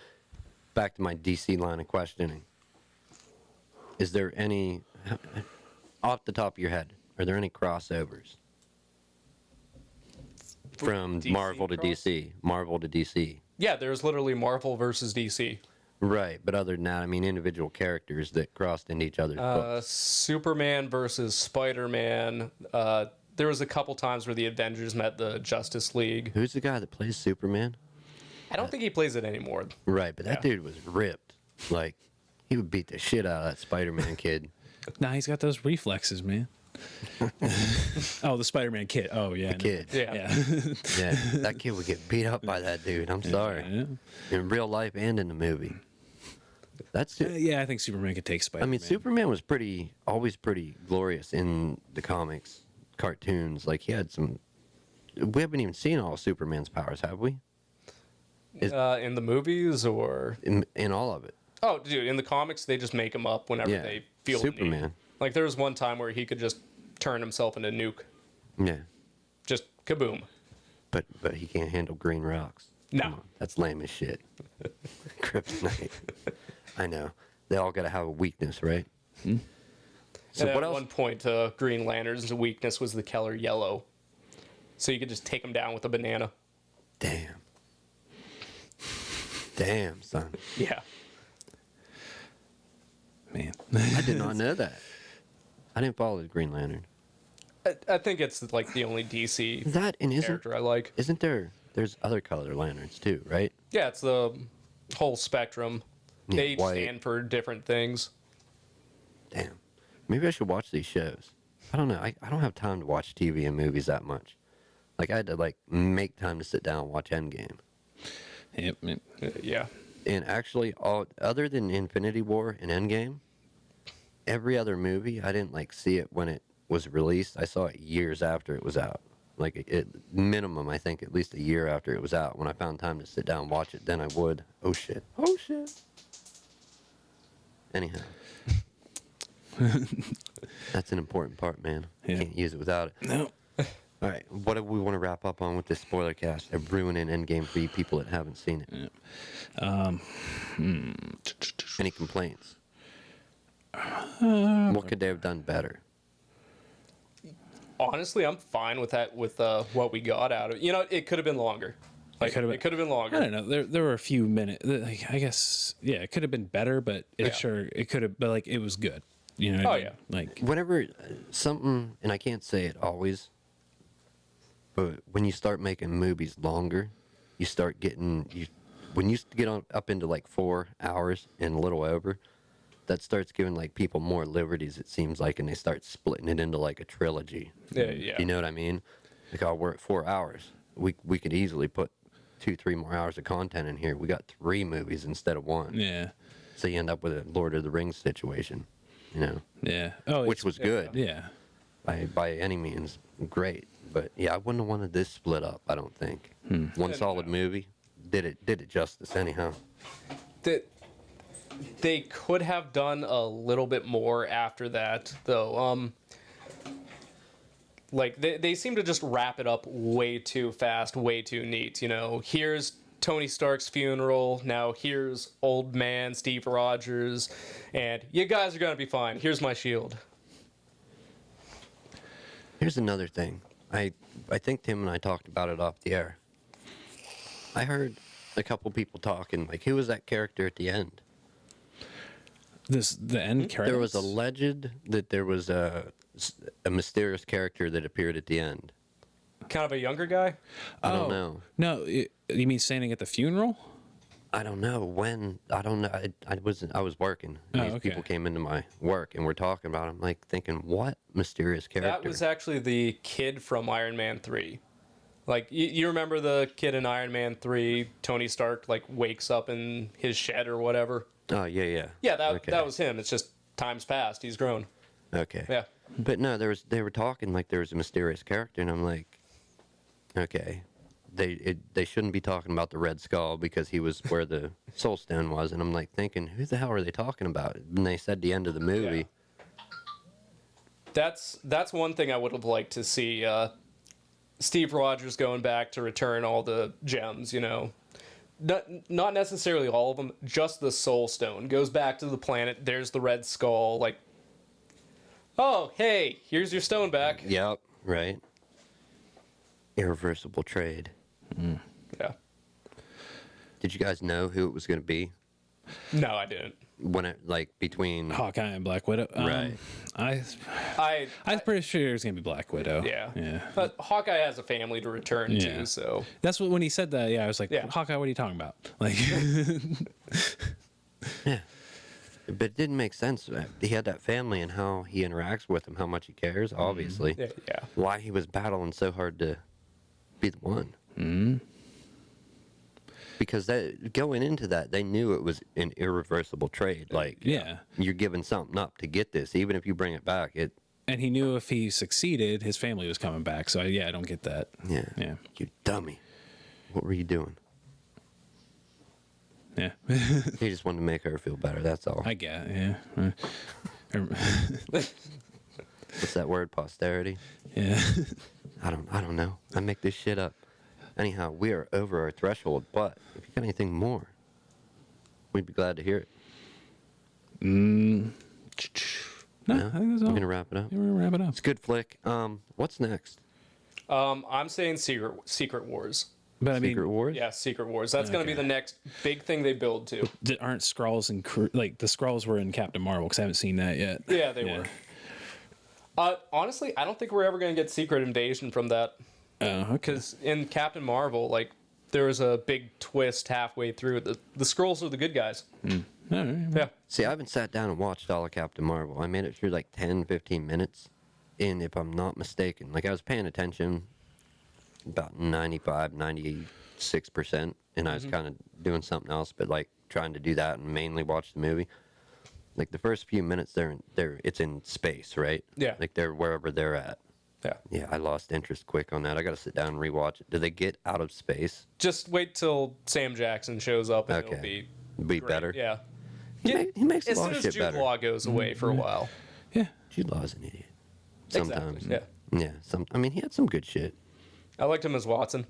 Back to my DC line of questioning. Is there any, off the top of your head, Are there any crossovers from DC Marvel to cross? DC? Marvel to DC. Yeah, there's literally Marvel versus DC. Right, but other than that, I mean, individual characters that crossed into each other's books. Superman versus Spider-Man. There was a couple times where the Avengers met the Justice League. Who's the guy that plays Superman? I don't think he plays it anymore. Right, but that Yeah. dude was ripped. Like, he would beat the shit out of that Spider-Man kid. Nah, he's got those reflexes, man. Oh, the Spider-Man kid. Oh, yeah. The kid. Yeah. Yeah. Yeah, that kid would get beat up by that dude. I'm sorry. Yeah. In real life and in the movie. That's it. Yeah, I think Superman could take I Spider-Man. mean, Superman was always pretty glorious in the comics, cartoons. Like, he had some. We haven't even seen all of Superman's powers, have we? In the movies or... In all of it. Oh, dude, in the comics, they just make him up whenever Yeah. they feel the need. Superman. Like, there was one time where he could just turn himself into Nuke. Yeah, Just kaboom. but he can't handle green rocks. No. Come on, that's lame as shit. Kryptonite. I know. They all got to have a weakness, right? So And what at else? one point, Green Lantern's weakness was the color yellow. So you could just take him down with a banana. Damn. Damn, son. Yeah. Man. I did not know that. I didn't follow the Green Lantern. I think it's like the only DC That and character I like. isn't there's other color lanterns too, right? Yeah, it's the whole spectrum. Yeah, They each white. stand for different things. Damn. Maybe I should watch these shows. I don't know. I don't have time to watch TV and movies that much. Like, I had to like make time to sit down and watch Endgame. Yep. Yeah. And actually, all other than Infinity War and Endgame, every other movie I didn't like see it when it was released. I saw it years after it was out. Like, it minimum, I think at least a year after it was out. When I found time to sit down and watch it, then I would. Oh shit. Oh shit. Anyhow. That's an important part, man. Yeah. Can't use it without it. No. All right, what do we want to wrap up on with this spoiler cast? They're ruining Endgame for you people that haven't seen it. Any complaints? What could they have done better? Honestly, I'm fine with that, with what we got out of it. You know, it could have been longer. Like, it could have been longer. I don't know. There were a few minutes. Like, I guess, yeah, it could have been better, but it could have. But like, it was good. You know. What I mean? yeah. Like, Whenever something, and I can't say it always, but when you start making movies longer, you start getting when you get up into like 4 hours and a little over, that starts giving like people more liberties. It seems like, and they start splitting it into like a trilogy. Yeah. You know what I mean? Like, oh, we're at 4 hours. We could easily put 2-3 more hours of content in here. We got 3 movies instead of 1. yeah, So you end up with a Lord of the Rings situation, you know, yeah. Oh, which was good Yeah. by any means, great. But yeah, I wouldn't have wanted this split up. I don't think one solid movie did it justice anyhow. They could have done a little bit more after that, though. Like, they seem to just wrap it up way too fast, way too neat. You know, here's Tony Stark's funeral. Now here's old man Steve Rogers, and you guys are gonna be fine. Here's my shield. Here's another thing. I think Tim and I talked about it off the air. I heard a couple people talking, like, who was that character at the end? The end character. There was alleged that there was a mysterious character that appeared at the end. Kind of a younger guy. I don't know. No, you mean standing at the funeral? I don't know when. I don't know. I was working. And Oh, these okay. people came into my work and we're talking about. I'm like thinking, what mysterious character? That was actually the kid from Iron Man 3. Like, you remember the kid in Iron Man 3, Tony Stark, like, wakes up in his shed or whatever? Oh yeah. Yeah, that Okay. that was him. It's just time's passed. He's grown. Okay. Yeah. But no, they were talking like there was a mysterious character, and I'm like, okay, they shouldn't be talking about the Red Skull because he was where the Soul Stone was, and I'm like thinking, who the hell are they talking about? And they said the end of the movie. Yeah. That's one thing I would have liked to see. Steve Rogers going back to return all the gems. You know, not necessarily all of them, just the Soul Stone goes back to the planet. There's the Red Skull. Like, Oh, hey, here's your stone back. Yep, right. Irreversible trade. Yeah. Did you guys know who it was going to be No, I didn't. when it between? Hawkeye and Black Widow. Right. I'm pretty sure it's gonna be Black Widow. Yeah. Yeah. But Hawkeye has a family to return Yeah. to, so. That's what when he said that. Yeah, I was like, Yeah. Hawkeye, what are you talking about? Like, Yeah. But it didn't make sense. He had that family and how he interacts with them, how much he cares, obviously. Yeah. Why he was battling so hard to be the one. mm, Because going into that, they knew it was an irreversible trade. Like, yeah. you're giving something up to get this. Even if you bring it back, And he knew if he succeeded, his family was coming back. So I don't get that. yeah. Yeah. You dummy. What were you doing? Yeah. He just wanted to make her feel better. That's all. I get. Yeah. What's that word? Posterity? Yeah. I don't know. I make this shit up. Anyhow, we are over our threshold, but if you got anything more, we'd be glad to hear it. No, Yeah? I think that's We're all. gonna wrap it up. Yeah, we're gonna wrap it up. It's a good flick. What's next? I'm saying Secret Wars. But I mean, Secret Wars? Yeah, Secret Wars. That's going to be the next big thing they build to. aren't Skrulls and like the Skrulls were in Captain Marvel? Because I haven't seen that yet. Yeah, they were. Honestly, I don't think we're ever going to get Secret Invasion from that. Oh, okay. Because in Captain Marvel, like, there was a big twist halfway through. The Skrulls are the good guys. All right. Yeah. See, I haven't sat down and watched all of Captain Marvel. I made it through like 10, 15 minutes. And if I'm not mistaken, like I was paying attention about 95, 96%. And I was kind of doing something else, but like trying to do that and mainly watch the movie. Like the first few minutes, it's in space, right? Yeah. Like they're wherever they're at. Yeah. Yeah, I lost interest quick on that. I got to sit down and rewatch it. Do they get out of space? Just wait till Sam Jackson shows up and it'll Okay. be Be great. better. Yeah. He makes a As lot soon of as shit Jude better. Law goes away for a while. Yeah. Jude Law's an idiot. Sometimes. Exactly. Yeah. Yeah. I mean, he had some good shit. I liked him as Watson.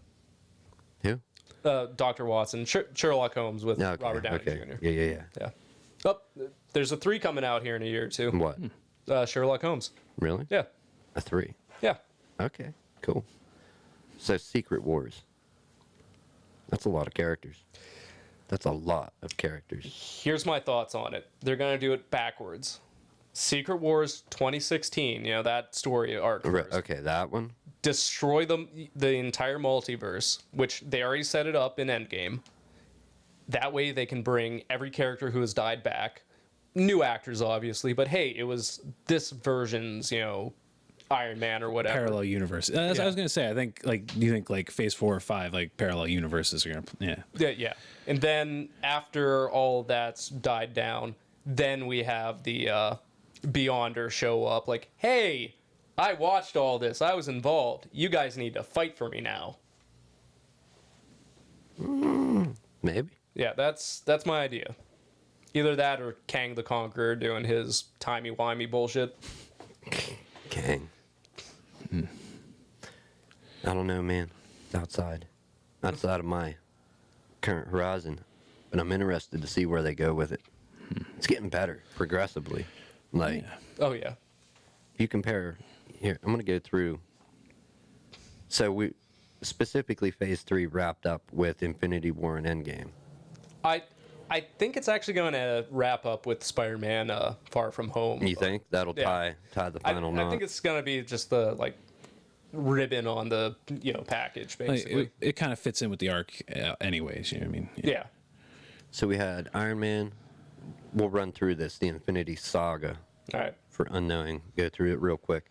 Who? Dr. Watson. Sherlock Holmes with Okay, Robert Downey okay. Jr. Yeah. Yeah. Oh, there's a 3 coming out here in a year or two. What? Sherlock Holmes. Really? Yeah. A 3. Yeah. Okay. Cool. So Secret Wars. That's a lot of characters. That's a lot of characters. Here's my thoughts on it. They're going to do it backwards. Secret Wars 2016, that story arc. First. Okay, that one. Destroy the entire multiverse, which they already set it up in Endgame. That way they can bring every character who has died back. New actors, obviously, but hey, it was this version's, Iron Man or whatever. Parallel universe. I was gonna say. I think do you think like Phase 4 or 5 like parallel universes are gonna? Yeah. Yeah. And then after all that's died down, then we have the Beyonder show up like, hey, I watched all this. I was involved. You guys need to fight for me now. Maybe. Yeah, that's my idea. Either that or Kang the Conqueror doing his timey-wimey bullshit. Kang. I don't know, man. It's outside of my current horizon, but I'm interested to see where they go with it. It's getting better progressively. Like, Oh, yeah. if you compare, here, I'm going to go through. So we specifically Phase 3 wrapped up with Infinity War and Endgame. I think it's actually going to wrap up with Spider-Man Far From Home. You think that'll Yeah. tie the final knot? I think it's going to be just the, ribbon on the, package, basically. It kind of fits in with the arc, anyways. You know what I mean? Yeah. So we had Iron Man. We'll run through this, the Infinity Saga, All right. for unknowing. Go through it real quick.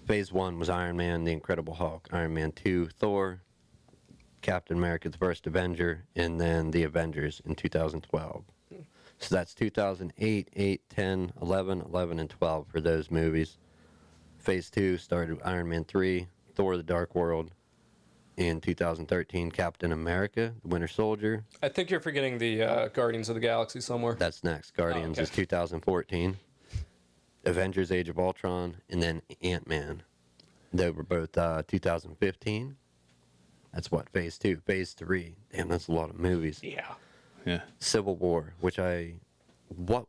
Phase 1 was Iron Man, the Incredible Hulk. Iron Man 2, Thor. Captain America, the First Avenger, and then the Avengers in 2012. So that's 2008, 8, 10, 11, 11, and 12 for those movies. Phase 2 started with Iron Man 3, Thor the Dark World. In 2013, Captain America, the Winter Soldier. I think you're forgetting the Guardians of the Galaxy somewhere. That's next. Guardians okay. is 2014. Avengers Age of Ultron, and then Ant-Man. They were both 2015. That's what, Phase 2. Phase 3. Damn, that's a lot of movies. Yeah. Yeah. Civil War, which what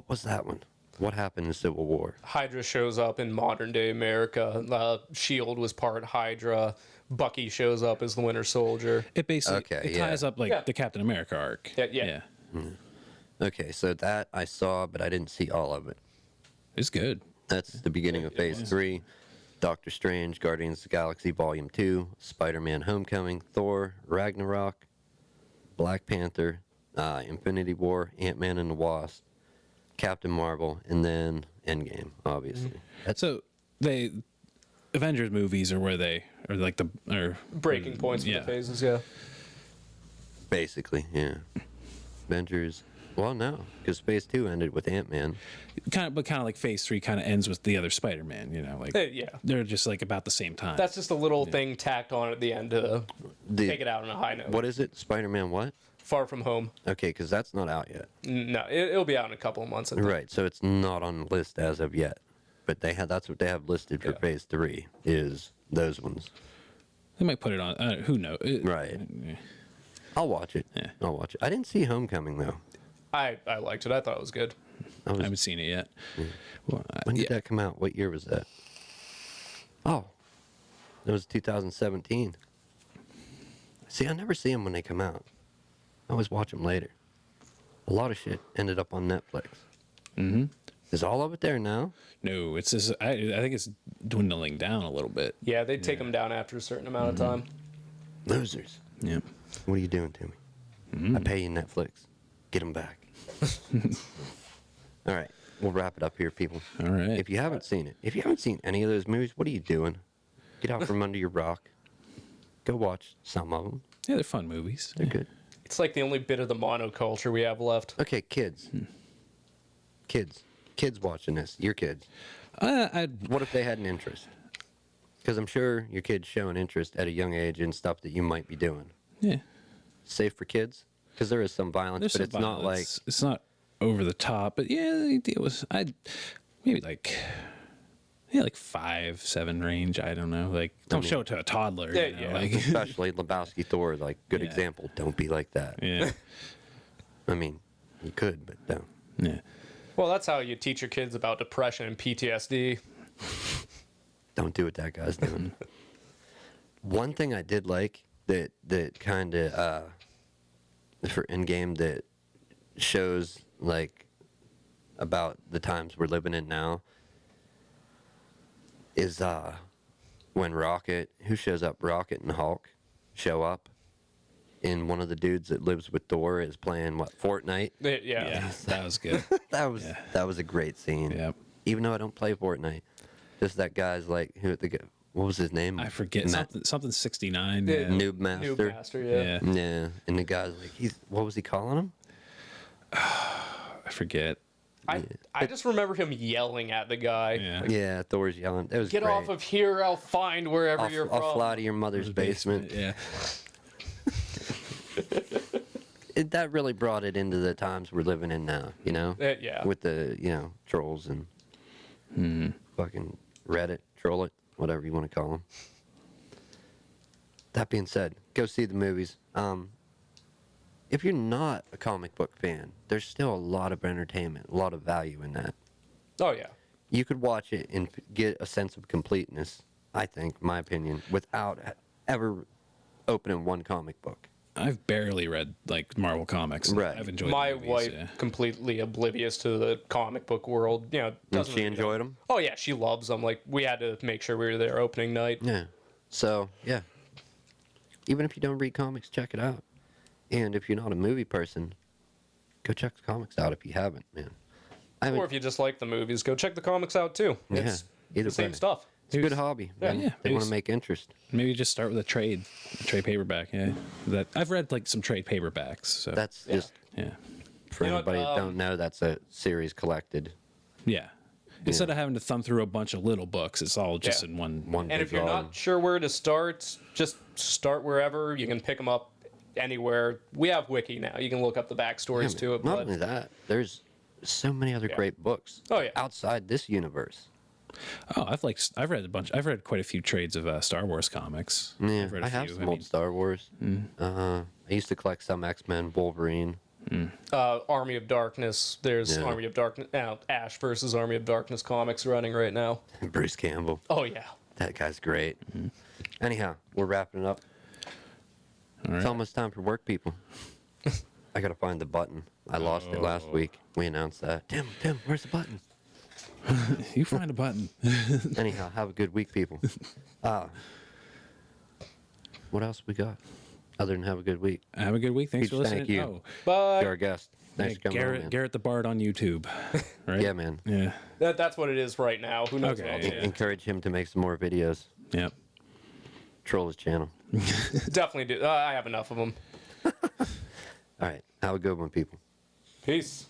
was that one? What happened in Civil War? Hydra shows up in modern day America. Shield was part Hydra. Bucky shows up as the Winter Soldier. It basically Okay, it ties up like Yeah. the Captain America arc. Yeah. Okay, so that I saw, but I didn't see all of it. It's good. That's the beginning of Phase 3. Doctor Strange, Guardians of the Galaxy Volume 2, Spider-Man Homecoming, Thor, Ragnarok, Black Panther, Infinity War, Ant-Man and the Wasp, Captain Marvel, and then Endgame, obviously. So they Avengers movies are where they are like the or Breaking points for yeah. the phases, yeah. Basically, yeah. Avengers. Well, no, because Phase 2 ended with Ant-Man. kind of like Phase 3 kind of ends with the other Spider-Man. You know, like Yeah. they're just like about the same time. That's just a little thing tacked on at the end to take it out on a high note. What is it? Spider-Man what? Far From Home. Okay, because that's not out yet. No, it'll be out in a couple of months. I think. Right, so it's not on the list as of yet. But that's what they have listed for Yeah. Phase 3 is those ones. They might put it on. Who knows? Right. I'll watch it. Yeah. I'll watch it. I didn't see Homecoming though. I liked it. I thought it was good. I I was, haven't seen it yet. Well, when did that come out? What year was that? Oh, it was 2017. See, I never see them when they come out. I always watch them later. A lot of shit ended up on Netflix. Mm-hmm. Is all of it there now? No, it's just, I think it's dwindling down a little bit. Yeah, they take them down after a certain amount of time. Losers. Yeah. What are you doing to me? I pay you Netflix. Get them back. All right, we'll wrap it up here, people. All right. If you haven't seen it, if you haven't seen any of those movies, what are you doing? Get out from under your rock. Go watch some of them. Yeah, they're fun movies. They're good. It's like the only bit of the monoculture we have left. Okay, kids. Kids watching this. Your kids. I'd What if they had an interest? Because I'm sure your kids show an interest at a young age in stuff that you might be doing. yeah. Safe for kids? Because there is some violence, There's but some it's not like... violence. It's not over the top, but yeah, the idea was maybe like 5-7 range. I don't know. Like don't show it to a toddler. Yeah, you know, yeah. Like, Especially Lebowski Thor, like, good Yeah. example. Don't be like that. yeah. I mean, you could, but don't. Yeah. Well, that's how you teach your kids about depression and PTSD. Don't do what that guy's doing. One thing I did like that kind of for Endgame that shows like about the times we're living in now is when Rocket, who shows up, Rocket and Hulk show up, and one of the dudes that lives with Thor is playing what, Fortnite. Yeah. Yeah, that was good. That was a great scene. Yep. Even though I don't play Fortnite, just that guy's like what was his name? I forget something 69. Yeah. Noob Master. Noob Master, yeah. Yeah. Yeah, and the guy's like, what was he calling him? I forget. I just remember him yelling at the guy. Yeah. Yeah, Thor's yelling. It was Get great. off of here, I'll find wherever you're from. I'll fly to your mother's basement. Yeah. That really brought it into the times we're living in now, you know? Yeah. With the, trolls and fucking Reddit, troll it, whatever you want to call them. That being said, go see the movies. If you're not a comic book fan, there's still a lot of entertainment, a lot of value in that. Oh, yeah. You could watch it and get a sense of completeness, I think, my opinion, without ever opening one comic book. I've barely read like Marvel comics. Right. I've enjoyed My the movies, wife, yeah. completely oblivious to the comic book world, Did doesn't she really know. enjoy them? Oh, yeah, she loves them. Like, we had to make sure we were there opening night. Yeah. So, yeah. Even if you don't read comics, check it out. And if you're not a movie person, go check the comics out if you haven't, man. Or if you just like the movies, go check the comics out, too. Yeah, It's either the same way. stuff. It's a good hobby. Yeah. man. Yeah, They it want is. to make interest. Maybe just start with a trade paperback. Yeah, that I've read like some trade paperbacks. So That's just, yeah, for You know what, anybody that don't know, that's a series collected. yeah. Instead of having to thumb through a bunch of little books, it's all just Yeah. in one. One And big if you're volume. not sure where to start, just start wherever. You can pick them up anywhere. We have Wiki now. You can look up the backstories to it. Not But only that, there's so many other great books Oh, yeah. outside this universe. Oh, I've read a bunch. I've read quite a few trades of Star Wars comics. Yeah, I've read a I have few. some old Star Wars. I used to collect some X-Men, Wolverine, Army of Darkness. There's Yeah. Army of Darkness. Ash versus Army of Darkness comics running right now. Bruce Campbell. Oh yeah. That guy's great. Anyhow, we're wrapping it up. It's almost time for work, people. I gotta find the button. I lost it last week. We announced that. Tim, where's the button? You find a button. Anyhow, have a good week, people. What else we got? Other than have a good week. Have a good week. Thanks Huge for listening. thank you. Oh, Bye. You're our guest. Thanks for coming on, man. Garrett the Bard on YouTube. Right? Yeah, man. Yeah. That's what it is right now. Who knows? Okay, what else it yeah. is. Encourage him to make some more videos. Yep. Troll his channel. Definitely do. I have enough of them. All right. Have a good one, people. Peace.